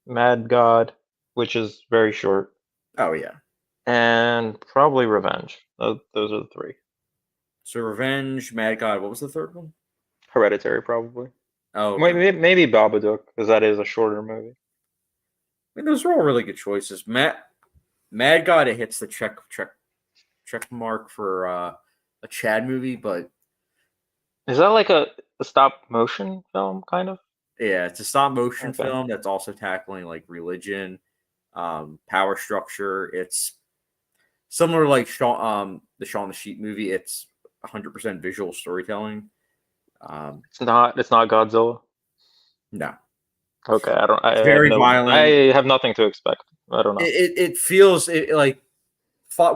Mad God, which is very short, Oh yeah. and probably Revenge. Those are the three. So Revenge, Mad God. What was the third one? Hereditary, probably. Oh okay. Maybe Babadook, because that is a shorter movie. I mean, those are all really good choices. Mad God, it hits the check mark for a Chad movie, but Is that like a stop motion film, kind of? yeah, it's a stop motion Okay. film that's also tackling like religion, power structure. It's similar to like the Shaun the Sheep movie. It's 100% visual storytelling. It's not. It's not Godzilla. No, Okay. I don't. it's I have very no. violent. I have nothing to expect. I don't know. It feels like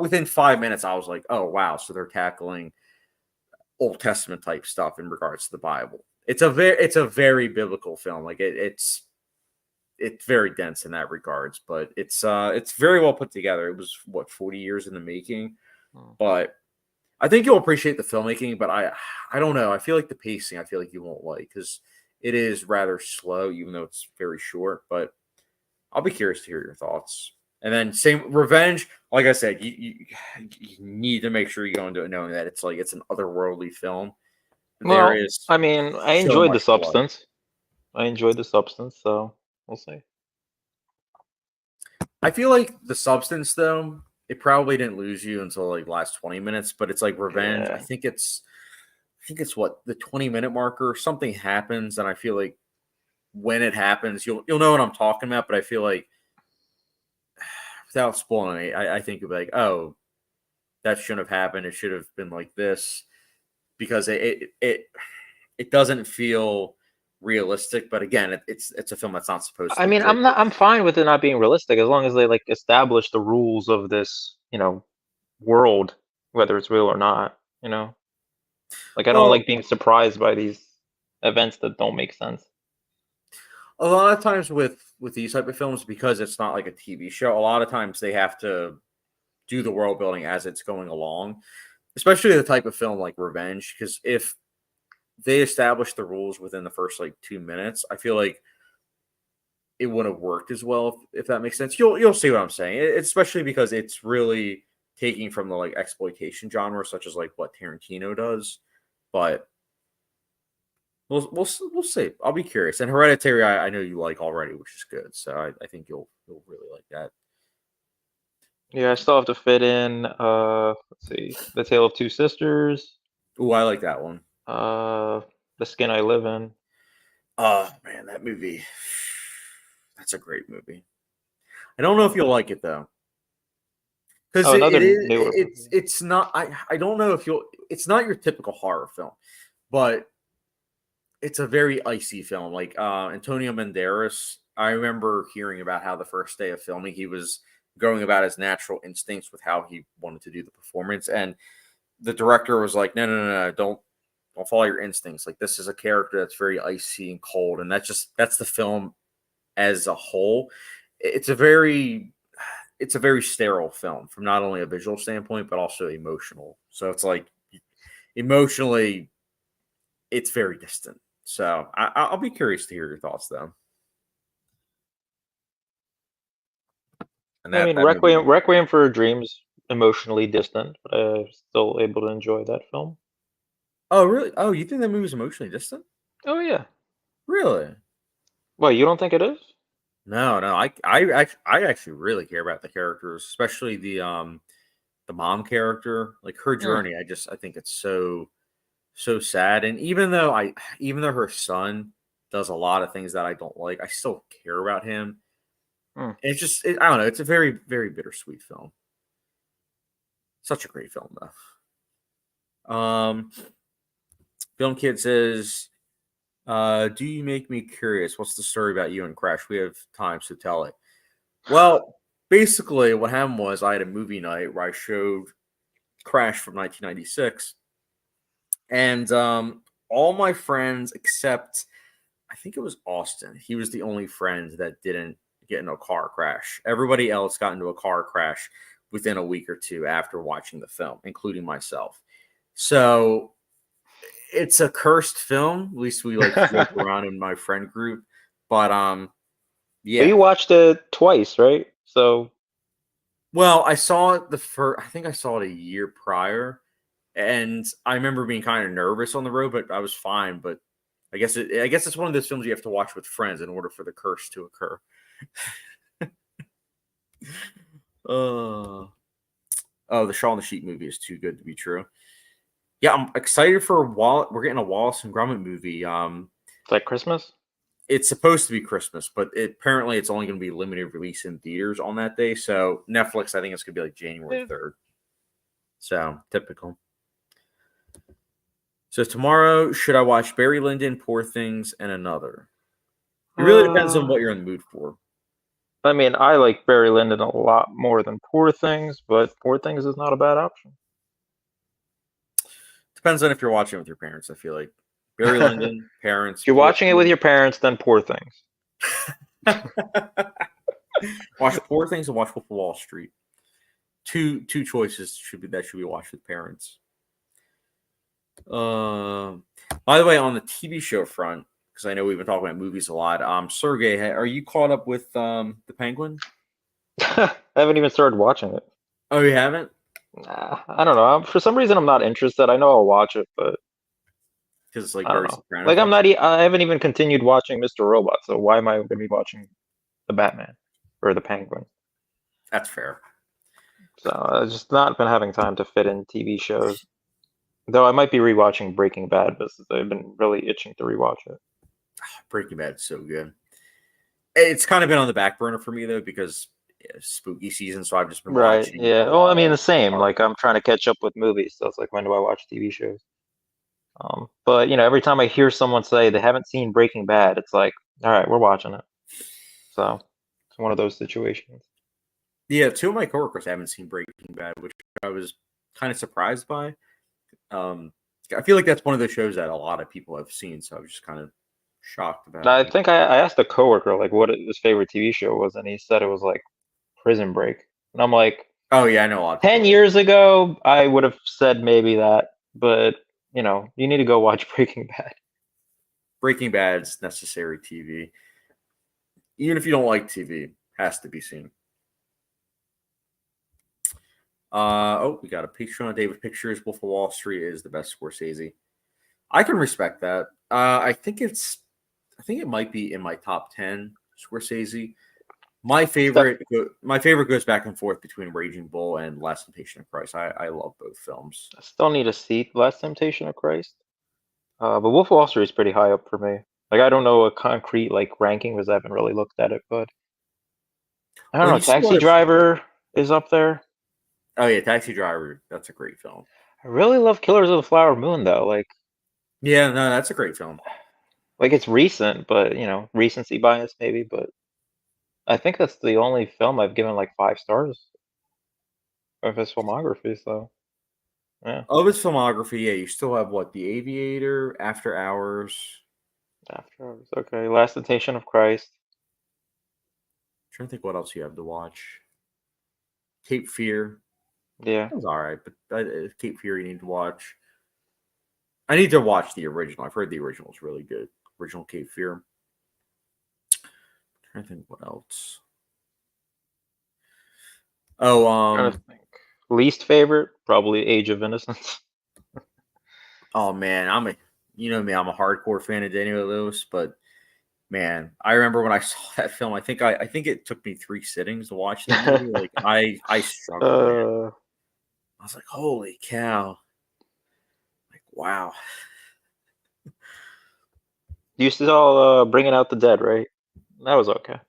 within 5 minutes, I was like, oh wow, so they're tackling Old Testament type stuff in regards to the Bible. It's a very biblical film. Like it's very dense in that regards, but it's very well put together. It was what 40 years in the making, Hmm. but I think you'll appreciate the filmmaking. But I don't know. I feel like the pacing. I feel like you won't like because it is rather slow, even though it's very short. But I'll be curious to hear your thoughts. And then same Revenge. Like I said, you need to make sure you go into it knowing that it's an otherworldly film. There Well, is I mean, I so enjoyed the much to like. substance. I enjoyed the substance, so we'll see. I feel like the substance though, it probably didn't lose you until like last 20 minutes, but it's like Revenge. Yeah. I think it's what the 20-minute marker. Something happens, and I feel like when it happens, you'll know what I'm talking about. But I feel like without spoiling it, I think you'll be like, oh, that shouldn't have happened. It should have been like this because it doesn't feel realistic. But again, it's a film that's not supposed to I be mean, realistic. I'm fine with it not being realistic as long as they like establish the rules of this, world, whether it's real or not. Like I don't Well, like being surprised by these events that don't make sense. a lot of times with these type of films, because it's not like a TV show, a lot of times they have to do the world building as it's going along, especially the type of film like Revenge. Because if they establish the rules within the first like 2 minutes, I feel like it wouldn't have worked as well if that makes sense. You'll see what I'm saying, especially because it's really taking from the like exploitation genre, such as like what Tarantino does. But we'll see. I'll be curious. And Hereditary, I know you like already, which is good. So I think you'll really like that. Yeah, I still have to fit in. Let's see, The Tale of Two Sisters. Ooh, I like that one. Uh, The Skin I Live In. Oh man, that movie. That's a great movie. I don't know if you'll like it though, because Oh, it another is newer movie. it's not. I don't know if you'll. It's not your typical horror film, but it's a very icy film. Like Antonio Banderas, I remember hearing about how the first day of filming he was going about his natural instincts with how he wanted to do the performance, and the director was like, "No, no, no, no, don't follow your instincts. Like this is a character that's very icy and cold, and that's the film as a whole. It's a very sterile film from not only a visual standpoint but also emotional. So it's like emotionally, it's very distant. So I'll be curious to hear your thoughts though. And I mean, that movie. Requiem for a Dream's emotionally distant, but I'm still able to enjoy that film. Oh, really? Oh, you think that movie's emotionally distant? Oh yeah. Really? Well, you don't think it is? No, no. I actually really care about the characters, especially the mom character, like her Hmm. journey. I think it's so sad. And even though her son does a lot of things that I don't like, I still care about him. Hmm. And I don't know. It's a very bittersweet film. Such a great film though. Film Kid says, "Do you make me curious? What's the story about you and Crash? We have time, so tell it." Well, basically, what happened was I had a movie night where I showed Crash from 1996, and all my friends except I think it was Austin. He was the only friend that didn't get in a car crash. Everybody else got into a car crash within a week or two after watching the film, including myself. So it's a cursed film. At least we like to joke around in my friend group. But But yeah. you watched it twice, right? So Well, I saw it the first. I think I saw it a year prior, and I remember being kind of nervous on the road, but I was fine. But I guess it's one of those films you have to watch with friends in order for the curse to occur. Uh, oh, the Shaun the Sheep movie is too good to be true. Yeah, I'm excited for We're getting a Wallace and Gromit movie. it's like Christmas. It's supposed to be Christmas, but apparently it's only going to be limited release in theaters on that day. So Netflix, I think it's going to be like January Yeah. 3rd. So typical. So tomorrow, should I watch Barry Lyndon, Poor Things, and Another? It really depends on Uh, what you're in the mood for. I mean, I like Barry Lyndon a lot more than Poor Things, but Poor Things is not a bad option. Depends on if you're watching with your parents. I feel like Barry If Lyndon, parents, you're Poor watching it with Things. your parents, then Poor Things. Watch Poor Things and watch Wolf of Wall Street. Two choices should be watched with parents. Um, by the way, on the TV show front, because I know we've been talking about movies a lot. Sergey, are you caught up with the Penguin? I haven't even started watching it. Oh, you haven't? Nah, I don't know. For some reason, I'm not interested. I know I'll watch it, but Because it's like I don't very know. Like, Sopranos esque. I haven't even continued watching Mr. Robot, so why am I going to be watching the Batman or the Penguin? That's fair. So I've just not been having time to fit in TV shows. Though I might be rewatching Breaking Bad because I've been really itching to rewatch it. Breaking Bad is so good. It's kind of been on the back burner for me though because spooky season, so I've just been Right. watching Yeah. a Well, I lot mean, of the same. horror. Like, I'm trying to catch up with movies, so it's like, when do I watch TV shows? But every time I hear someone say they haven't seen Breaking Bad, it's like, all right, we're watching it. So it's one of those situations. Yeah, two of my coworkers haven't seen Breaking Bad, which I was kind of surprised by. Um, I feel like that's one of those shows that a lot of people have seen, so I was just kind of shocked about I it. think I asked a coworker like what his favorite TV show was, and he said it was like Prison Break. And I'm like, Oh yeah, I know a lot of people 10 like years ago, I would have said maybe that, but you need to go watch Breaking Bad. Breaking Bad's necessary TV. Even if you don't like TV, has to be seen. We got a picture on David Pictures. Wolf of Wall Street is the best Scorsese. I can respect that. I think it might be in my top 10 Scorsese. It's def My favorite goes back and forth between Raging Bull and Last Temptation of Christ. I love both films. I still need to see Last Temptation of Christ. But Wolf of Wall Street is pretty high up for me. Like, I don't know a concrete like ranking because I haven't really looked at it, but I don't Well, know. you still Taxi want to. Driver is up there. Oh yeah, Taxi Driver. That's a great film. I really love Killers of the Flower Moon though. Yeah, no, that's a great film. Like it's recent, but recency bias maybe, but I think that's the only film I've given like 5 stars of his filmography, so yeah. Of his filmography, yeah, you still have what? The Aviator, After Hours. After Hours. Okay. Last Temptation of Christ. Trying to think what else you have to watch. Cape Fear. Yeah. That was all right, but Cape Fear you need to watch. I need to watch the original. I've heard the original is really good. Original Cape Fear. Trying to think what else. Oh, Trying to think. Least favorite, probably Age of Innocence. oh man, you know me, I'm a hardcore fan of Daniel Lewis, but man, I remember when I saw that film. I think it took me 3 sittings to watch that movie. Like I struggled, man. uh, I was like, holy cow! Like wow. you saw Bringing Out the Dead, right? That was okay.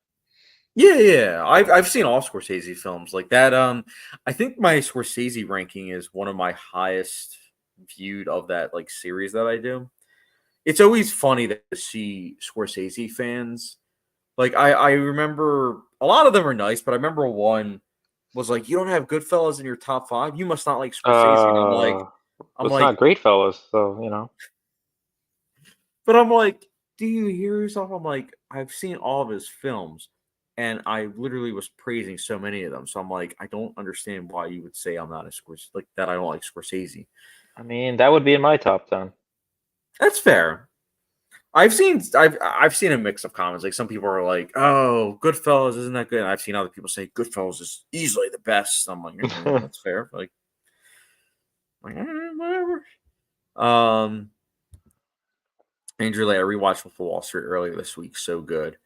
Yeah, yeah. I've seen all Scorsese films like that. I think my Scorsese ranking is one of my highest viewed of that like series that I do. It's always funny to see Scorsese fans. Like I remember a lot of them are nice, but I remember one was like, "You don't have Goodfellas in your top 5? You must not like Scorsese." And Uh, I'm it's not like, great, fellas. So you know. but I'm like, "Do you hear yourself?" I'm like, I've seen all of his films, and I literally was praising so many of them. So I'm like, I don't understand why you would say I'm not a Scorsese like that. I don't like Scorsese. I mean, that would be in my top 10. That's fair. I've seen a mix of comments. Like some people are like, "Oh, Goodfellas isn't that good," and I've seen other people say Goodfellas is easily the best. I'm like, that's fair. Whatever. Um, Andrew, I rewatched Wolf of Wall Street earlier this week. So good.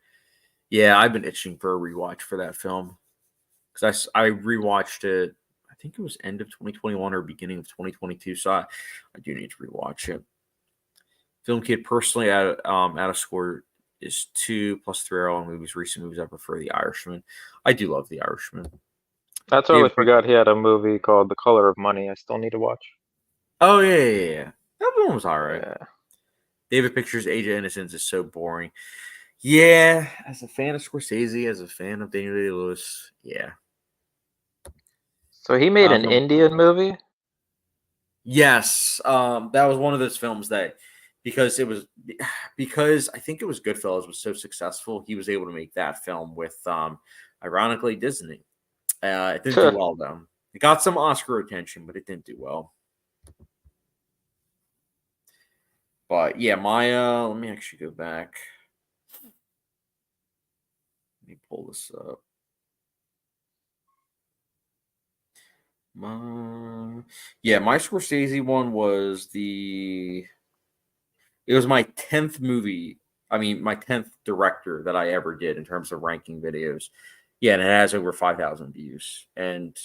Yeah, I've been itching for a rewatch for that film because I rewatched it. I think it was end of 2021 or beginning of 2022. So I do need to rewatch it. Film Kid personally out of score is 2 plus 3 are all movies. Recent movies I prefer The Irishman. I do love The Irishman. I totally David Pick- forgot he had a movie called The Color of Money. I still need to watch. oh yeah. That one was all right. Yeah. David Pictures Age of Innocence is so boring. Yeah, as a fan of Scorsese, as a fan of Daniel Day Lewis, yeah. So he made an Film Indian movie? Yes, that was one of those films that because it was because I think it was Goodfellas was so successful, he was able to make that film with ironically Disney. It didn't do well though. It got some Oscar attention, but it didn't do well. But yeah, my let me actually go back. Let me pull this up. My yeah, my Scorsese one was it was my 10th movie. I mean, my 10th director that I ever did in terms of ranking videos. Yeah, and it has over 5,000 views and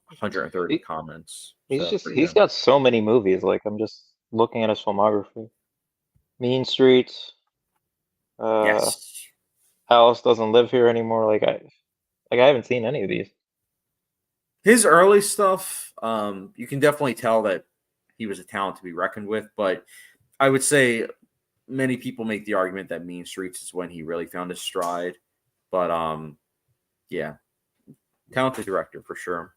130 He, comments. he's So just pretty he's good. got so many movies. Like I'm just looking at his filmography. Mean Streets, uh Yes. Alice Doesn't Live Here Anymore. Like I haven't seen any of these. His early stuff, you can definitely tell that he was a talent to be reckoned with, but I would say many people make the argument that Mean Streets is when he really found his stride. But yeah, talented director for sure.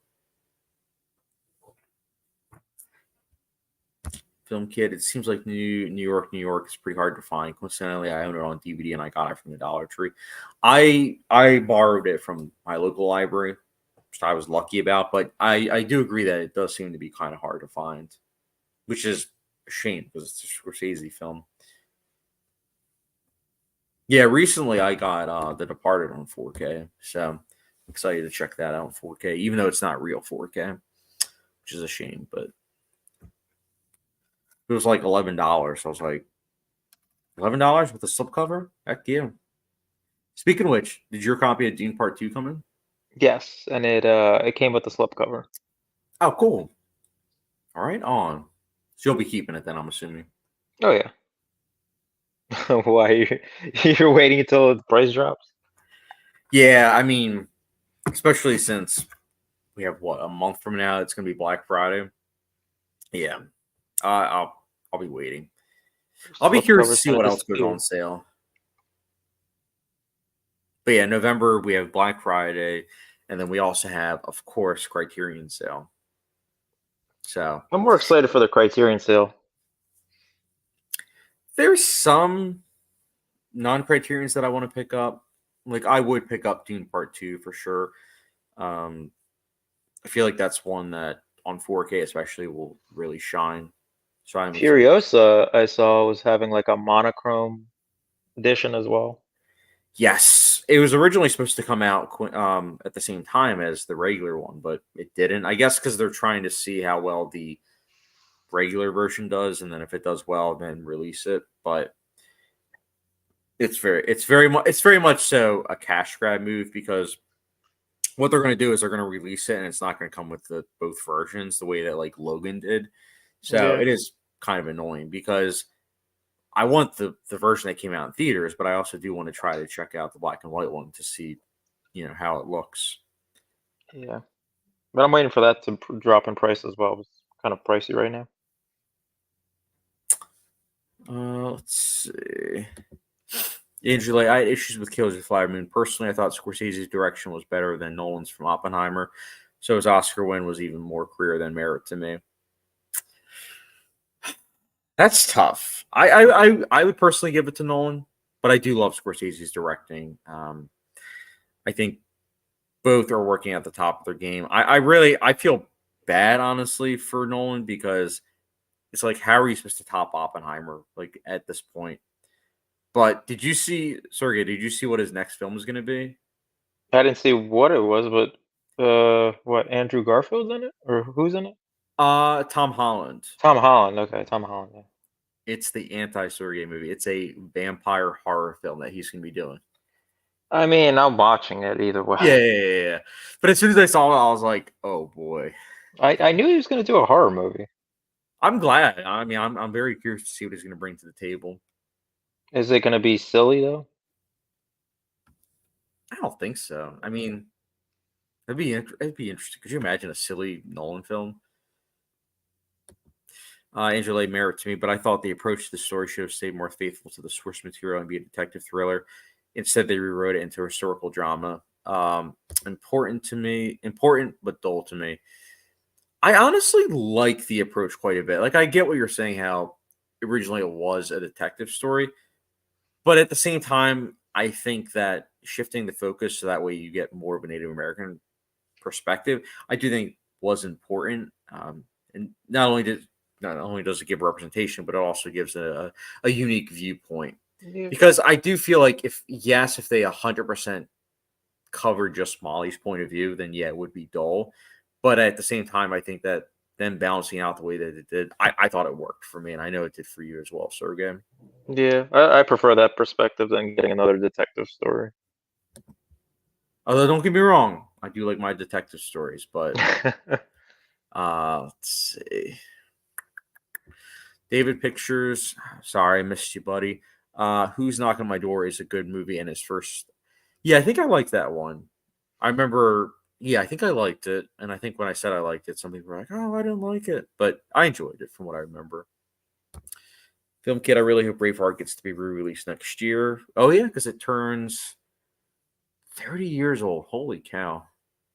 Film Kit. It seems like New York is pretty hard to find. Coincidentally, I own it on DVD and I got it from the Dollar Tree. I borrowed it from my local library, which I was lucky about. But I do agree that it does seem to be kind of hard to find, which is a shame because it's a Scorsese film. Yeah, recently I got The Departed on 4K, so I'm excited to check that out in 4K, even though it's not real 4K, which is a shame. But it was like $11. So I was like, $11 with a slipcover? Heck yeah. Speaking of which, did your copy of Dune Part 2 come in? Yes, and it came with the slipcover. Oh, cool. All right, on. So you'll be keeping it then, I'm assuming. Oh yeah. Why you're waiting until the price drops? Yeah, I mean, especially since we have what a month from now, it's gonna be Black Friday. Yeah, I'll be waiting. I'll be curious to Slipcover's see gonna what else goes on disappear. sale. But yeah, November we have Black Friday, and then we also have, of course, Criterion sale. So I'm more excited for the Criterion sale. there's some non-criterions that I want to pick up. Like I would pick up Dune Part 2 for sure. Um, I feel like that's one that on 4K especially will really shine. So I'm excited. Furiosa, I saw, was having like a monochrome edition as well. Yes, it was originally supposed to come out at the same time as the regular one, but it didn't. I guess because they're trying to see how well the regular version does, and then if it does well, then release it. But it's very much so a cash grab move because what they're going to do is they're going to release it, and it's not going to come with the both versions the way that like Logan did. So Yeah. it is kind of annoying because I want the version that came out in theaters, but I also do want to try to check out the black and white one to see, how it looks. Yeah. But I'm waiting for that to drop in price as well. It's kind of pricey right now. Let's see. Angela, I had issues with Killers of the Flower Moon. Personally, I thought Scorsese's direction was better than Nolan's from Oppenheimer. So his Oscar win was even more career than merit to me. That's tough. I would personally give it to Nolan, but I do love Scorsese's directing. I think both are working at the top of their game. I feel bad honestly for Nolan because it's like how are you supposed to top Oppenheimer like at this point? But did you see Sergey? Did you see what his next film is going to be? I didn't see what it was, but what, Andrew Garfield's in it? Or who's in it? Tom Holland. Tom Holland. Okay, Tom Holland. Yeah. It's the anti-Sergey movie. It's a vampire horror film that he's going to be doing. I mean, I'm watching it either Yeah, way. yeah, yeah. But as soon as I saw it, I was like, "Oh boy!" I knew he was going to do a horror movie. I'm glad. I mean, I'm very curious to see what he's going to bring to the table. Is it going to be silly though? I don't think so. I mean, it'd be interesting. Could you imagine a silly Nolan film? Angela merit to me, but I thought the approach to the story should have stayed more faithful to the source material and be a detective thriller. Instead, they rewrote it into a historical drama. Important to me, important but dull to me. I honestly like the approach quite a bit. Like, I get what you're saying, how originally it was a detective story, but at the same time, I think that shifting the focus so that way you get more of a Native American perspective, I do think was important. And not only does it give representation, but it also gives a unique viewpoint. Yeah. Because I do feel like if they 100% cover just Molly's point of view, then yeah, it would be dull. But at the same time, I think that them balancing out the way that it did, I thought it worked for me, and I know it did for you as well, Sergey. Yeah, I prefer that perspective than getting another detective story. Although don't get me wrong, I do like my detective stories, but let's see. David Pictures, sorry, I missed you, buddy. Who's Knocking on My Door is a good movie and his first. Yeah, I think I liked that one. I remember, yeah, I think I liked it. And I think when I said I liked it, some people were like, oh, I didn't like it. But I enjoyed it from what I remember. Film Kid, I really hope Braveheart gets to be re released next year. Oh, yeah, because it turns 30 years old. Holy cow.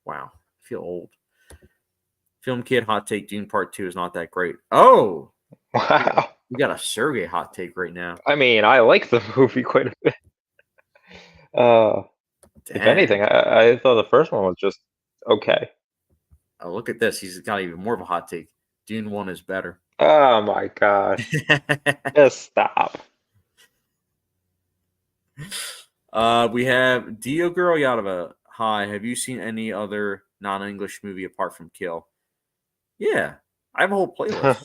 Wow. I feel old. Film Kid, hot take Dune Part 2 is not that great. Oh, Wow. we got a Sergey hot take right now. I mean, I like the movie quite a bit. Uh, if Dang. anything, I thought the first one was just okay. Oh, look at this. He's got even more of a hot take. Dune 1 is better. Oh my gosh. Just stop. We have Dio Girl Yadava. Hi, have you seen any other non-English movie apart from Kill? Yeah, I have a whole playlist.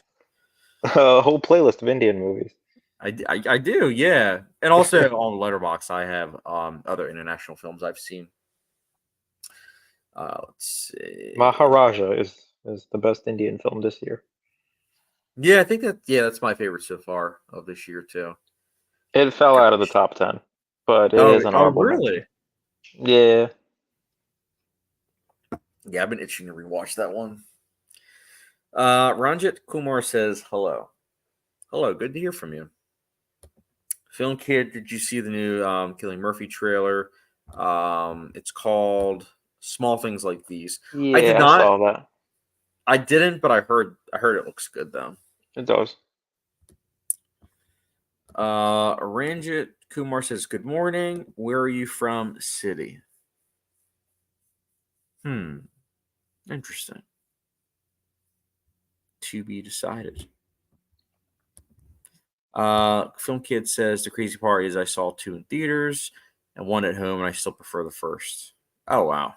A whole playlist of Indian movies. I do, yeah. And also on Letterboxd, I have other international films I've seen. Let's see. Maharaja is the best Indian film this year. Yeah, I think that's my favorite so far of this year too. It fell out of the Gosh. top 10, but it Oh, is an oh, honorable really? mention. Yeah. Yeah, I've been itching to rewatch that one. Ranjit Kumar says hello. Hello, good to hear from you. Film Kid, did you see the new Killing Murphy trailer? It's called Small Things Like These. I did Yeah, I not. saw that. I didn't, but I heard it looks good though. It does. Ranjit Kumar says, good morning. Where are you from? City. Interesting. To be decided. Film Kid says the crazy part is I saw 2 in theaters. and one at home, and I still prefer the first. Oh wow.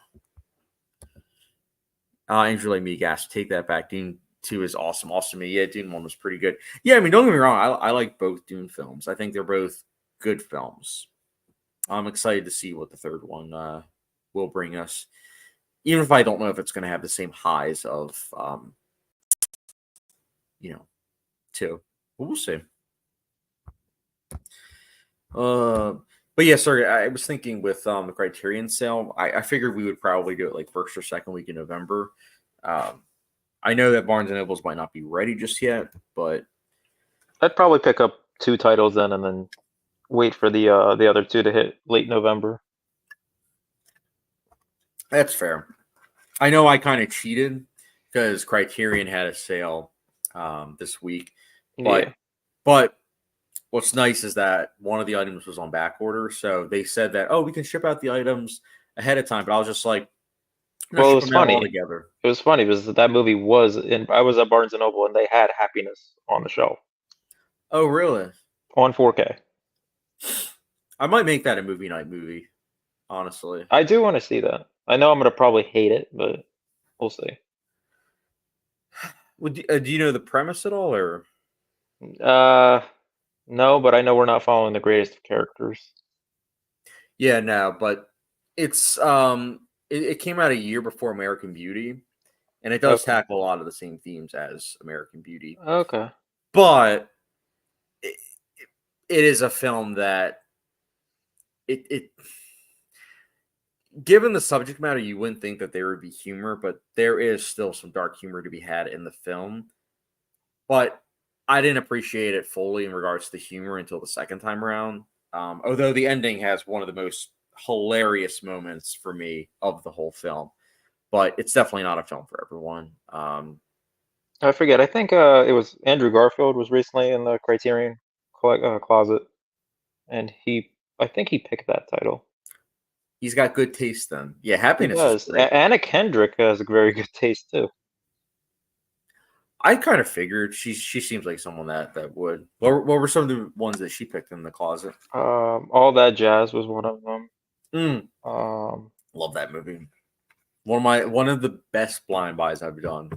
Andrew like me gasp. Take that back. Dune 2 is awesome. Also me. Yeah, Dune 1 was pretty good. Yeah, I mean, don't get me wrong. I like both Dune films. I think they're both good films. I'm excited to see what the third one will bring us. Even if I don't know if it's going to have the same highs of, you know, 2. But we'll see. But yeah, sorry. I was thinking with the Criterion sale, I figured we would probably do it like first or second week in November. I know that Barnes and Nobles might not be ready just yet, but I'd probably pick up 2 titles then, and then wait for the other 2 to hit late November. that's fair. I know I kind of cheated because Criterion had a sale this week, Yeah. but what's nice is that one of the items was on back order, so they said that we can ship out the items ahead of time. But I was just like, I'm not Well, it ship was them out all funny. together. It was funny because that movie was in. I was at Barnes and Noble and they had Happiness on the shelf Oh, really? on 4K. I might make that a movie night movie. Honestly, I do want to see that. I know I'm gonna probably hate it, but we'll see. do you know the premise at all, or Uh, no, but I know we're not following the greatest of characters. yeah, no, but it's it came out a year before American Beauty, and it does Okay. tackle a lot of the same themes as American Beauty, Okay. but it, it is a film that it given the subject matter, you wouldn't think that there would be humor, but there is still some dark humor to be had in the film. But I didn't appreciate it fully in regards to the humor until the second time around. Although the ending has one of the most hilarious moments for me of the whole film, but it's definitely not a film for everyone. I forget. I think it was Andrew Garfield was recently in the Criterion closet, and I think he picked that title. He's got good taste then. Yeah, He Happiness is does. great. Anna Kendrick has a very good taste too. I kind of figured she seems like someone that would. What were some of the ones that she picked in the closet? All That Jazz was one of them. Mm, Um, love that movie. One of the best blind buys I've done.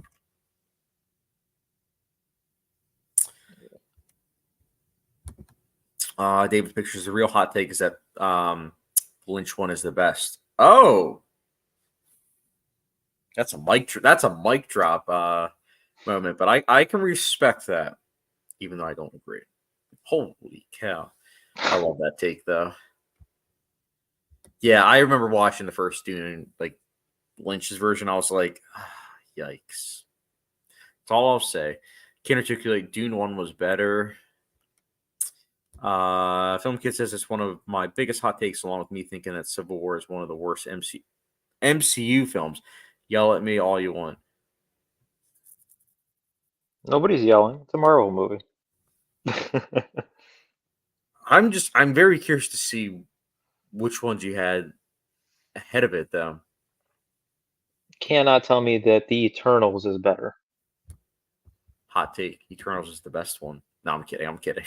David Pictures. The real hot take is that Lynch one is the best. Oh, that's a mic drop moment, but I can respect that, even though I don't agree. Holy cow, I love that take though. Yeah, I remember watching the first Dune, like Lynch's version. I was like, yikes. That's all I'll say. Can't articulate. Dune 1 was better. Film Kid says it's one of my biggest hot takes, along with me thinking that Civil War is one of the worst MCU films. Yell at me all you want. Nobody's yelling. It's a Marvel movie. I'm very curious to see which ones you had ahead of it, though. Cannot tell me that The Eternals is better. Hot take: Eternals is the best one. No, I'm kidding. I'm kidding.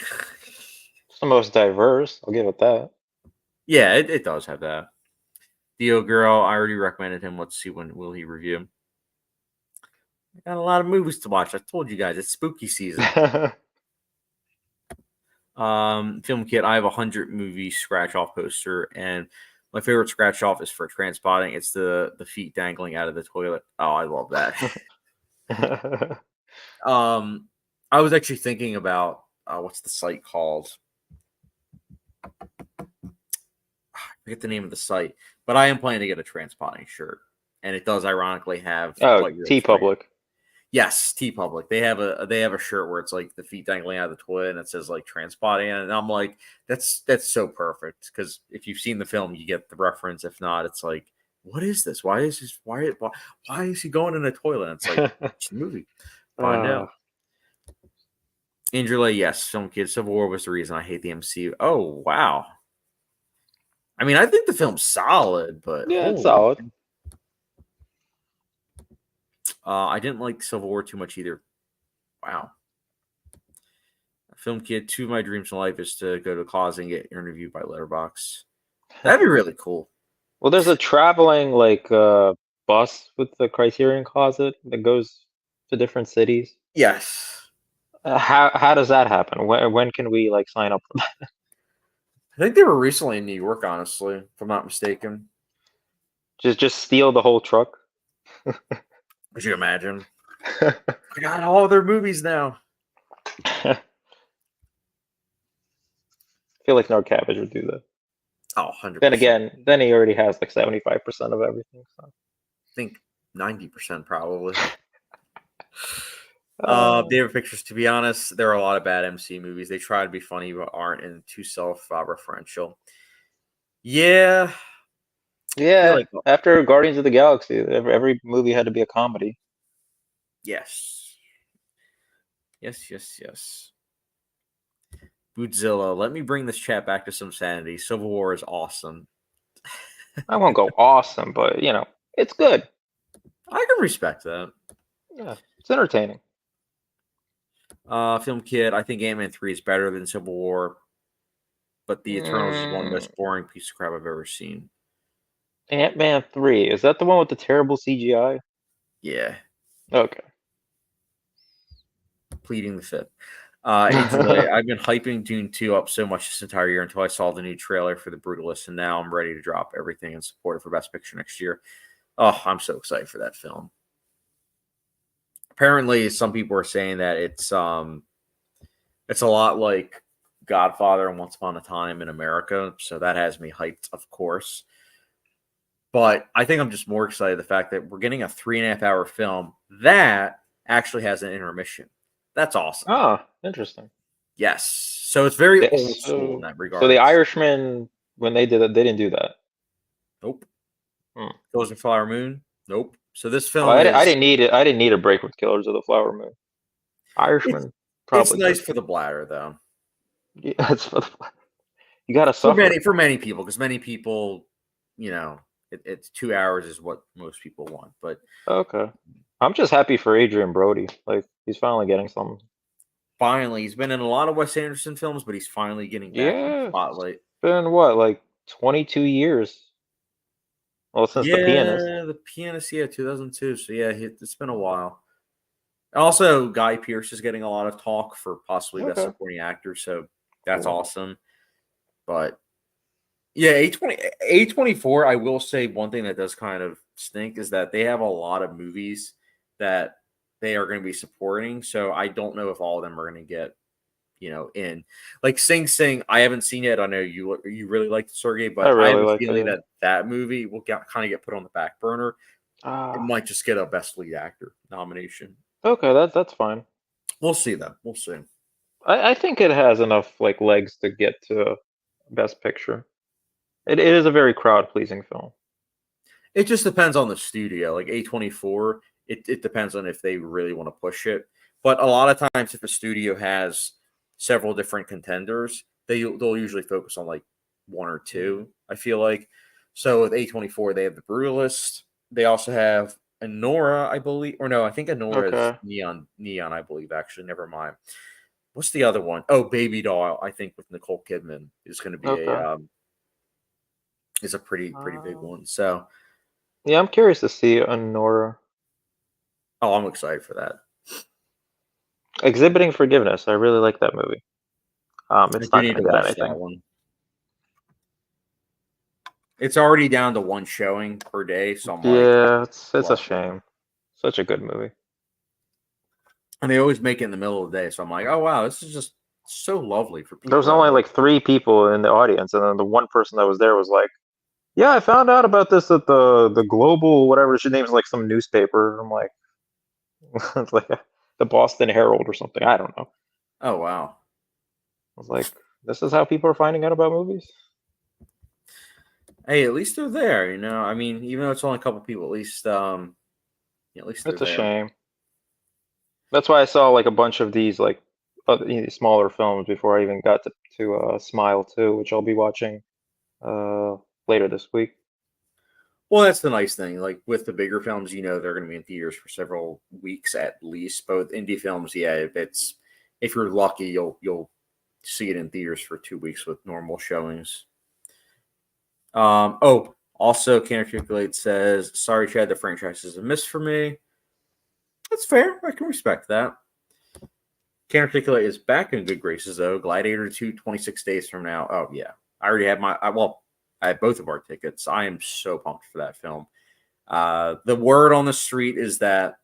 It's the most diverse. I'll give it that. Yeah, it does have that. Dio Girl, I already recommended him. Let's see when will he review. I got a lot of movies to watch. I told you guys it's spooky season. Film Kit, I have 100 movie scratch off poster, and my favorite scratch off is for Transpotting. It's the feet dangling out of the toilet. Oh, I love that. I was actually thinking about what's the site called? I forget the name of the site, but I am planning to get a Transpotting shirt, and it does ironically have Oh, what you're T explaining. Public. Yes, T Public. They have a shirt where it's like the feet dangling out of the toilet and it says like Transpotting, and I'm like, that's so perfect because if you've seen the film, you get the reference. If not, it's like, what is this? Why is he going in a toilet? And it's like it's a movie. Find uh, out. Angela, yes, Film Kid. Civil War was the reason I hate the MCU. Oh wow. I mean, I think the film's solid, but yeah, it's holy, solid. I didn't like Civil War too much either. Wow. Film Kid, two of my dreams in life is to go to cause and get interviewed by Letterboxd. That'd be really cool. Well, there's a traveling bus with the Criterion Closet that goes to different cities. Yes. How does that happen? When can we like sign up for that? I think they were recently in New York, honestly, if I'm not mistaken. Just steal the whole truck? Could you imagine? I got all their movies now. I feel like No Cabbage would do that. Oh, Then 100%. again, then he already has like 75% of everything. So. I think 90% probably. Uh, David Pictures, to be honest, there are a lot of bad MC movies. They try to be funny but aren't, and too self-referential. Yeah, I feel yeah, like after Guardians of the Galaxy, every movie had to be a comedy. yes. Yes. Bootzilla, let me bring this chat back to some sanity. Civil War is awesome. I won't go awesome, but it's good. I can respect that. Yeah, it's entertaining. Film Kid, I think Ant-Man 3 is better than Civil War, but The Eternals is one of the Mm, most boring piece of crap I've ever seen. Ant-Man 3, is that the one with the terrible CGI? Yeah, Okay. pleading the fifth. Angel A, I've been hyping Dune 2 up so much this entire year until I saw the new trailer for The Brutalist, and now I'm ready to drop everything and support it for Best Picture next year. Oh, I'm so excited for that film. Apparently, some people are saying that it's a lot like Godfather and Once Upon a Time in America, so that has me hyped, of course. But I think I'm just more excited the fact that we're getting a 3.5 hour film that actually has an intermission. That's awesome. Ah, interesting. Yes. So it's very Yeah, old school in so, that so the regards. Irishman, when they did it, they didn't do that. Nope. Hmm. Killers of the Flower Moon. Nope. So this Well, film I is didn't need it. I didn't need a break with Killers of the Flower Moon. it's Irishman it's probably nice did. for the bladder though. Yeah, you gotta suffer. For many people, because many people, it's 2 hours is what most people want. But Okay. I'm just happy for Adrian Brody. Like he's finally getting something. finally, he's been in a lot of Wes Anderson films, but he's finally getting back in the Yeah, it's spotlight. been what, like 22 years? Well, since The Pianist. Yeah, The Pianist, yeah, 2002. So yeah, it's been a while. Also, Guy Pearce is getting a lot of talk for possibly Best Okay, Supporting Actor, so that's cool. awesome. But yeah, A24, I will say one thing that does kind of stink is that they have a lot of movies that they are going to be supporting. So I don't know if all of them are going to get, in. Like Sing Sing, I haven't seen it. I know you really like Sergey, I but I have really a like feeling it. that that movie will kind of get put on the back burner. It Ah, might just get a Best Lead Actor nomination. okay, that's fine. We'll see though. We'll see. I think it has enough like legs to get to Best Picture. It is a very crowd pleasing film. It just depends on the studio. Like A24, it depends on if they really want to push it. But a lot of times, if a studio has several different contenders, they'll usually focus on like one or two. I feel like so with A24, they have the Brutalist. They also have Anora, I believe, or no, I think Anora is Okay, Neon. I believe actually. Never mind. What's the other one? Oh, Baby Doll. I think with Nicole Kidman is going to be okay. is a pretty big Um, one. So yeah, I'm curious to see Honora. oh, I'm excited for that. Exhibiting Forgiveness. I really like that movie. I It's do not need to gonna get watch that anything. one. It's already down to one showing per day, so I'm like, Yeah, it's a lucky. shame. Such a good movie. And they always make it in the middle of the day, so I'm like, oh wow, this is just so lovely for There was people that only work. like three people in the audience, and then the one person that was there was like, "Yeah, I found out about this at the Global whatever she name's like some newspaper." I'm like, it's like the Boston Herald or something. I don't know. Oh wow. I was like, this is how people are finding out about movies. Hey, at least they're there, I mean, even though it's only a couple people, at least they're It's a there. shame. That's why I saw like a bunch of these like smaller films before I even got to Smile 2, which I'll be watching uh later this week. Well, that's the nice thing. Like with the bigger films, they're going to be in theaters for several weeks at least. But with indie films, yeah, if you're lucky, you'll see it in theaters for 2 weeks with normal showings. Also, Can Articulate says, sorry, Chad, the franchise is a miss for me. That's fair. I can respect that. Can Articulate is back in good graces, though. Gladiator 2, 26 days from now. Oh, yeah. I already have I have both of our tickets. I am so pumped for that film. The word on the street is that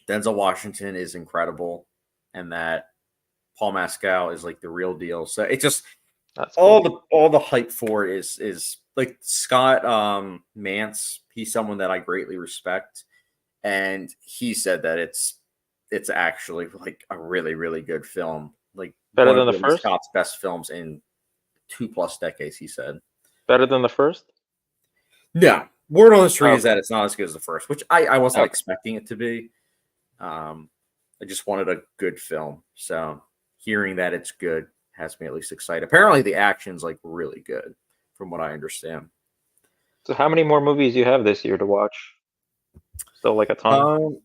Denzel Washington is incredible and that Paul Mescal is like the real deal. So it just That's cool. all the hype for it is like Scott Mance. He's someone that I greatly respect, and he said that it's actually like a really really good film, like Better one of than the Ridley first? Scott's best films in 2+ decades. He said. Better than the first? No, word on the street is Okay. that it's not as good as the first, which I wasn't Okay. expecting it to be. I just wanted a good film, so hearing that it's good has me at least excited. Apparently, the action's like really good, from what I understand. So how many more movies do you have this year to watch? Still like a ton? Um,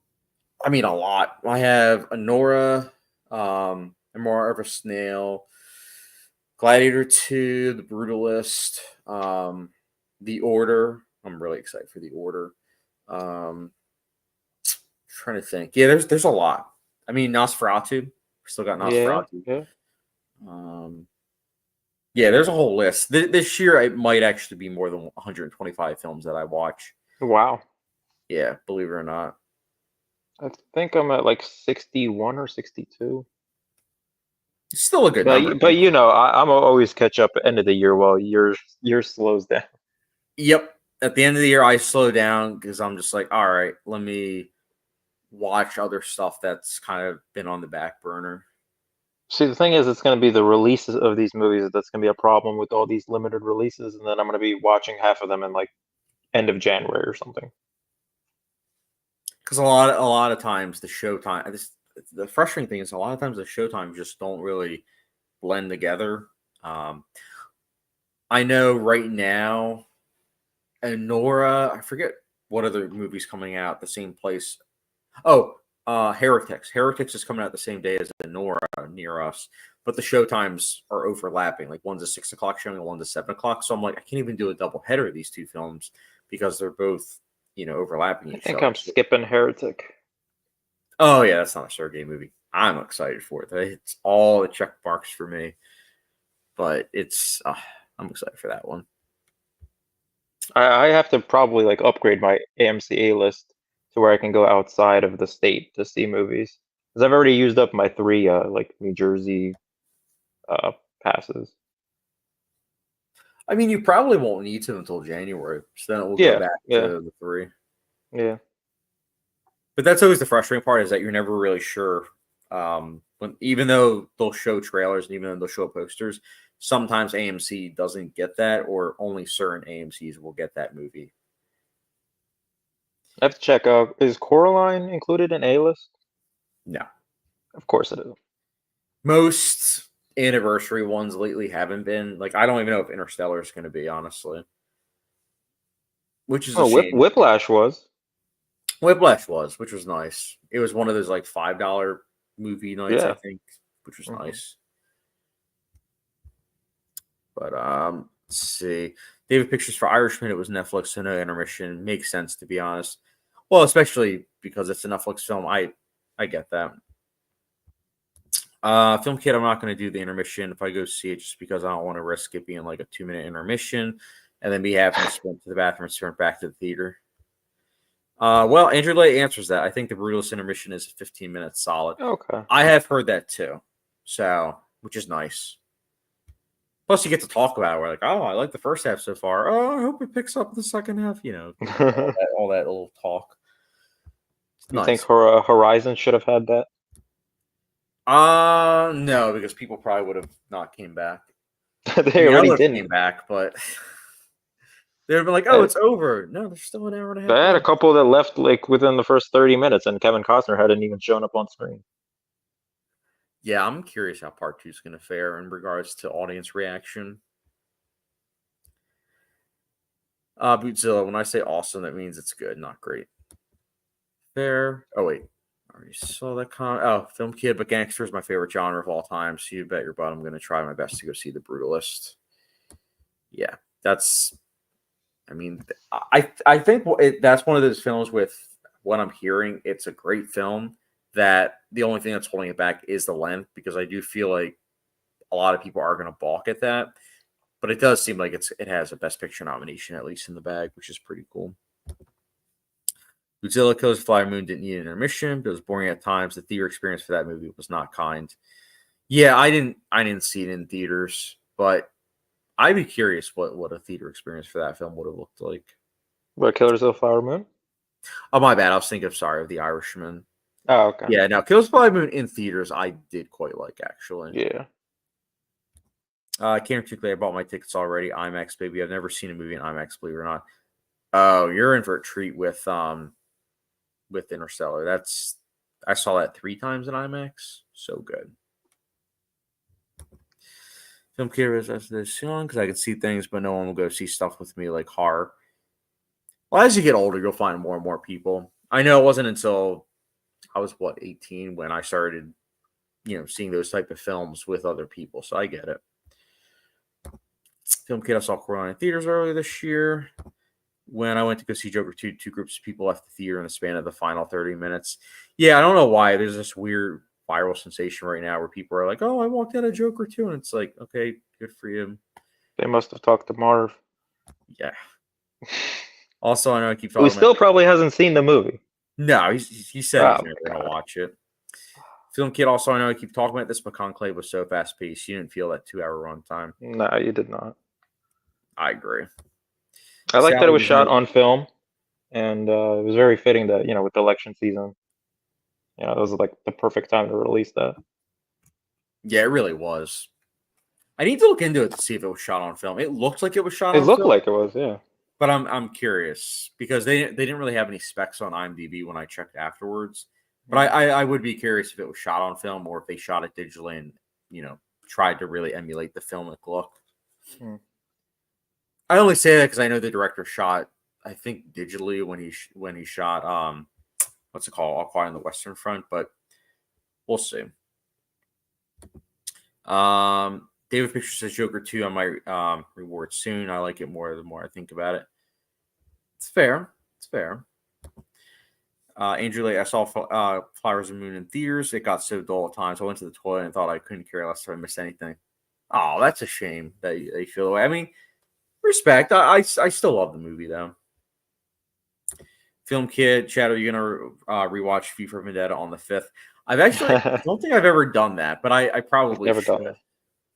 I mean, a lot. I have Anora, and More of a Snail, Gladiator 2, The Brutalist, The Order. I'm really excited for The Order. Um, Trying to think. Yeah, there's a lot. I mean, Nosferatu. We still got Yeah, Nosferatu. yeah. Um, yeah, there's a whole list. This year, it might actually be more than 125 films that I watch. Wow. Yeah, believe it or not. I think I'm at like 61 or 62. It's still a good But number. but you know, I'm always catch up at end of the year while yours slows down. Yep. At the end of the year, I slow down because I'm just like, all right, let me watch other stuff that's kind of been on the back burner. See, the thing is, it's going to be the releases of these movies that's going to be a problem with all these limited releases, and then I'm going to be watching half of them in like end of January or something. Because a lot of times the frustrating thing is a lot of times the showtimes just don't really blend together. Um, I know right now, Nora, I forget what other movies coming out the same place. Oh, Heretics. Heretics is coming out the same day as Nora near us, but the show times are overlapping. Like one's a 6 o'clock showing and one's a 7 o'clock. So I'm like, I can't even do a double header of these two films because they're both, overlapping I each think other. I'm skipping Heretic. Oh yeah, that's not a Sergey movie. I'm excited for it. It's all the check marks for me, but I'm excited for that one. I have to probably like upgrade my AMC list to where I can go outside of the state to see movies because I've already used up my three like New Jersey uh passes. I mean, you probably won't need to until January, so then it will go Yeah, back yeah, to the three. yeah. But that's always the frustrating part is that you're never really sure. When even though they'll show trailers and even though they'll show posters, sometimes AMC doesn't get that, or only certain AMC's will get that movie. I have to check. Is Coraline included in A list? No, Of course it is. most anniversary ones lately haven't been. Like I don't even know if Interstellar is going to be honestly, which is a Oh, shame. Whiplash was. Whiplash was, which was nice. It was one of those like $5 movie nights, I Yeah. think, which was Hmm. nice. But let's see. David Pictures for Irishman. It was Netflix, so no intermission. Makes sense to be honest. Well, especially because it's a Netflix film. I get that. Film Kit, I'm not going to do the intermission if I go see it just because I don't want to risk it being like a 2-minute intermission and then be having to sprint to the bathroom and sprint back to the theater. Well, Andrew Lay answers that. I think the Brutalist intermission is 15 minutes solid. Okay. I have heard that too. So, which is nice. Plus, you get to talk about it. We're like, oh, I like the first half so far. Oh, I hope it picks up the second half. All that little talk. It's You think nice. Horizon should have had that? No, because people probably would have not came back. I They mean, I already would have came didn't. back, but they'd have been like, oh, Uh, it's over. No, there's still an hour and a I half had a left. couple that left like within the first 30 minutes, and Kevin Costner hadn't even shown up on screen. Yeah, I'm curious how part two is going to fare in regards to audience reaction. Bootzilla, when I say awesome, that means it's good, not great. Fair. Oh, wait. I already saw that comment. Oh, Film Kid, but gangster is my favorite genre of all time. So you bet your butt I'm going to try my best to go see The Brutalist. Yeah. that's, I mean, I think that's one of those films with what I'm hearing. It's a great film. That the only thing that's holding it back is the length, because I do feel like a lot of people are going to balk at that. But it does seem like it has a Best Picture nomination at least in the bag, which is pretty cool. Godzilla Kills the Flower Moon didn't need an intermission, but it was boring at times. The theater experience for that movie was not kind. Yeah, I didn't see it in theaters, but I'd be curious what a theater experience for that film would have looked like. What, Killers of the Flower Moon? Oh, my bad. I was thinking of The Irishman. Oh, okay. Yeah, now Kills the Flower Moon in theaters, I did quite like, actually. Yeah. Can't particularly. I bought my tickets already. IMAX, baby. I've never seen a movie in IMAX, believe it or not. Oh, you're in for a treat with Interstellar. I saw that 3 times in IMAX. So good. Film curious as this young because I can see things, but no one will go see stuff with me like horror. Well, as you get older, you'll find more and more people. I know it wasn't until I was 18 when I started, seeing those type of films with other people. So I get it. Film Kid, I saw Coraline in theaters earlier this year. When I went to go see Joker 2, 2 groups of people left the theater in the span of the final 30 minutes. Yeah, I don't know why. There's this weird viral sensation right now where people are like, oh, I walked out of Joker 2. And it's like, okay, good for you. They must have talked to Marv. Yeah. Also, I know I keep Who talking still about... probably hasn't seen the movie. No, he said he's never going to watch it. Film Kid, also, I know I keep talking about this, but Conclave was so fast-paced. You didn't feel that 2-hour runtime. No, you did not. I agree. I like that Sally it was was shot no- on film, and it was very fitting that, with the election season, it was like the perfect time to release that. Yeah, it really was. I need to look into it to see if it was shot on film. It looked like it was shot It on looked film. like it was, yeah. But I'm curious because they didn't really have any specs on IMDb when I checked afterwards. But I would be curious if it was shot on film or if they shot it digitally and tried to really emulate the filmic look. I only say that because I know the director shot, I think, digitally when he shot what's it called, All Quiet on the Western Front, but we'll see. David Picture says Joker 2 on my reward soon. I like it more the more I think about it. It's fair. It's fair. Andrew Lee, I saw Flowers of the Moon in theaters. It got so dull at times. I went to the toilet and thought I couldn't care less if I missed anything. Oh, that's a shame that you feel the way. I mean, respect. I still love the movie, though. Film Kid, Chad, are you going to rewatch V for Vendetta on the 5th? I don't think I've ever done that, but I probably Never should. done it.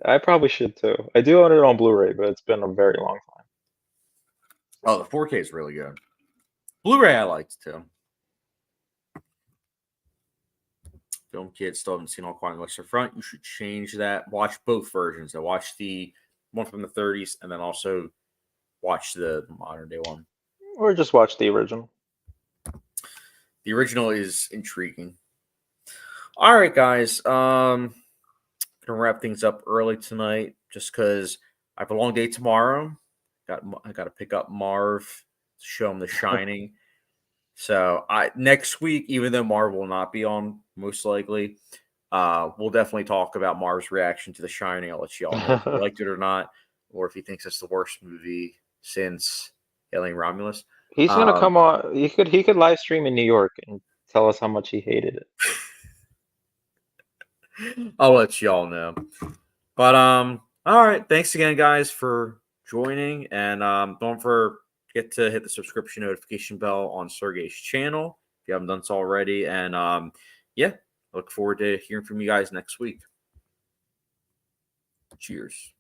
I probably should, too. I do own it on Blu-ray, but it's been a very long time. Oh, the 4K is really good. Blu-ray I liked, too. Film Kid, still haven't seen All Quiet on the Western Front. You should change that. Watch both versions. I watched the one from the 30s and then also watch the modern day one. Or just watch the original. The original is intriguing. All right, guys. Gonna wrap things up early tonight just because I have a long day tomorrow. I got to pick up Marv, show him The Shining. So next week, even though Marv will not be on, most likely, we'll definitely talk about Marv's reaction to The Shining. I'll let you all know if he liked it or not, or if he thinks it's the worst movie since Alien Romulus. He's gonna come on. He could live stream in New York and tell us how much he hated it. I'll let you all know. But all right, thanks again, guys, for joining, and don't forget to hit the subscription notification bell on Sergey's channel if you haven't done so already. And yeah, look forward to hearing from you guys next week. Cheers.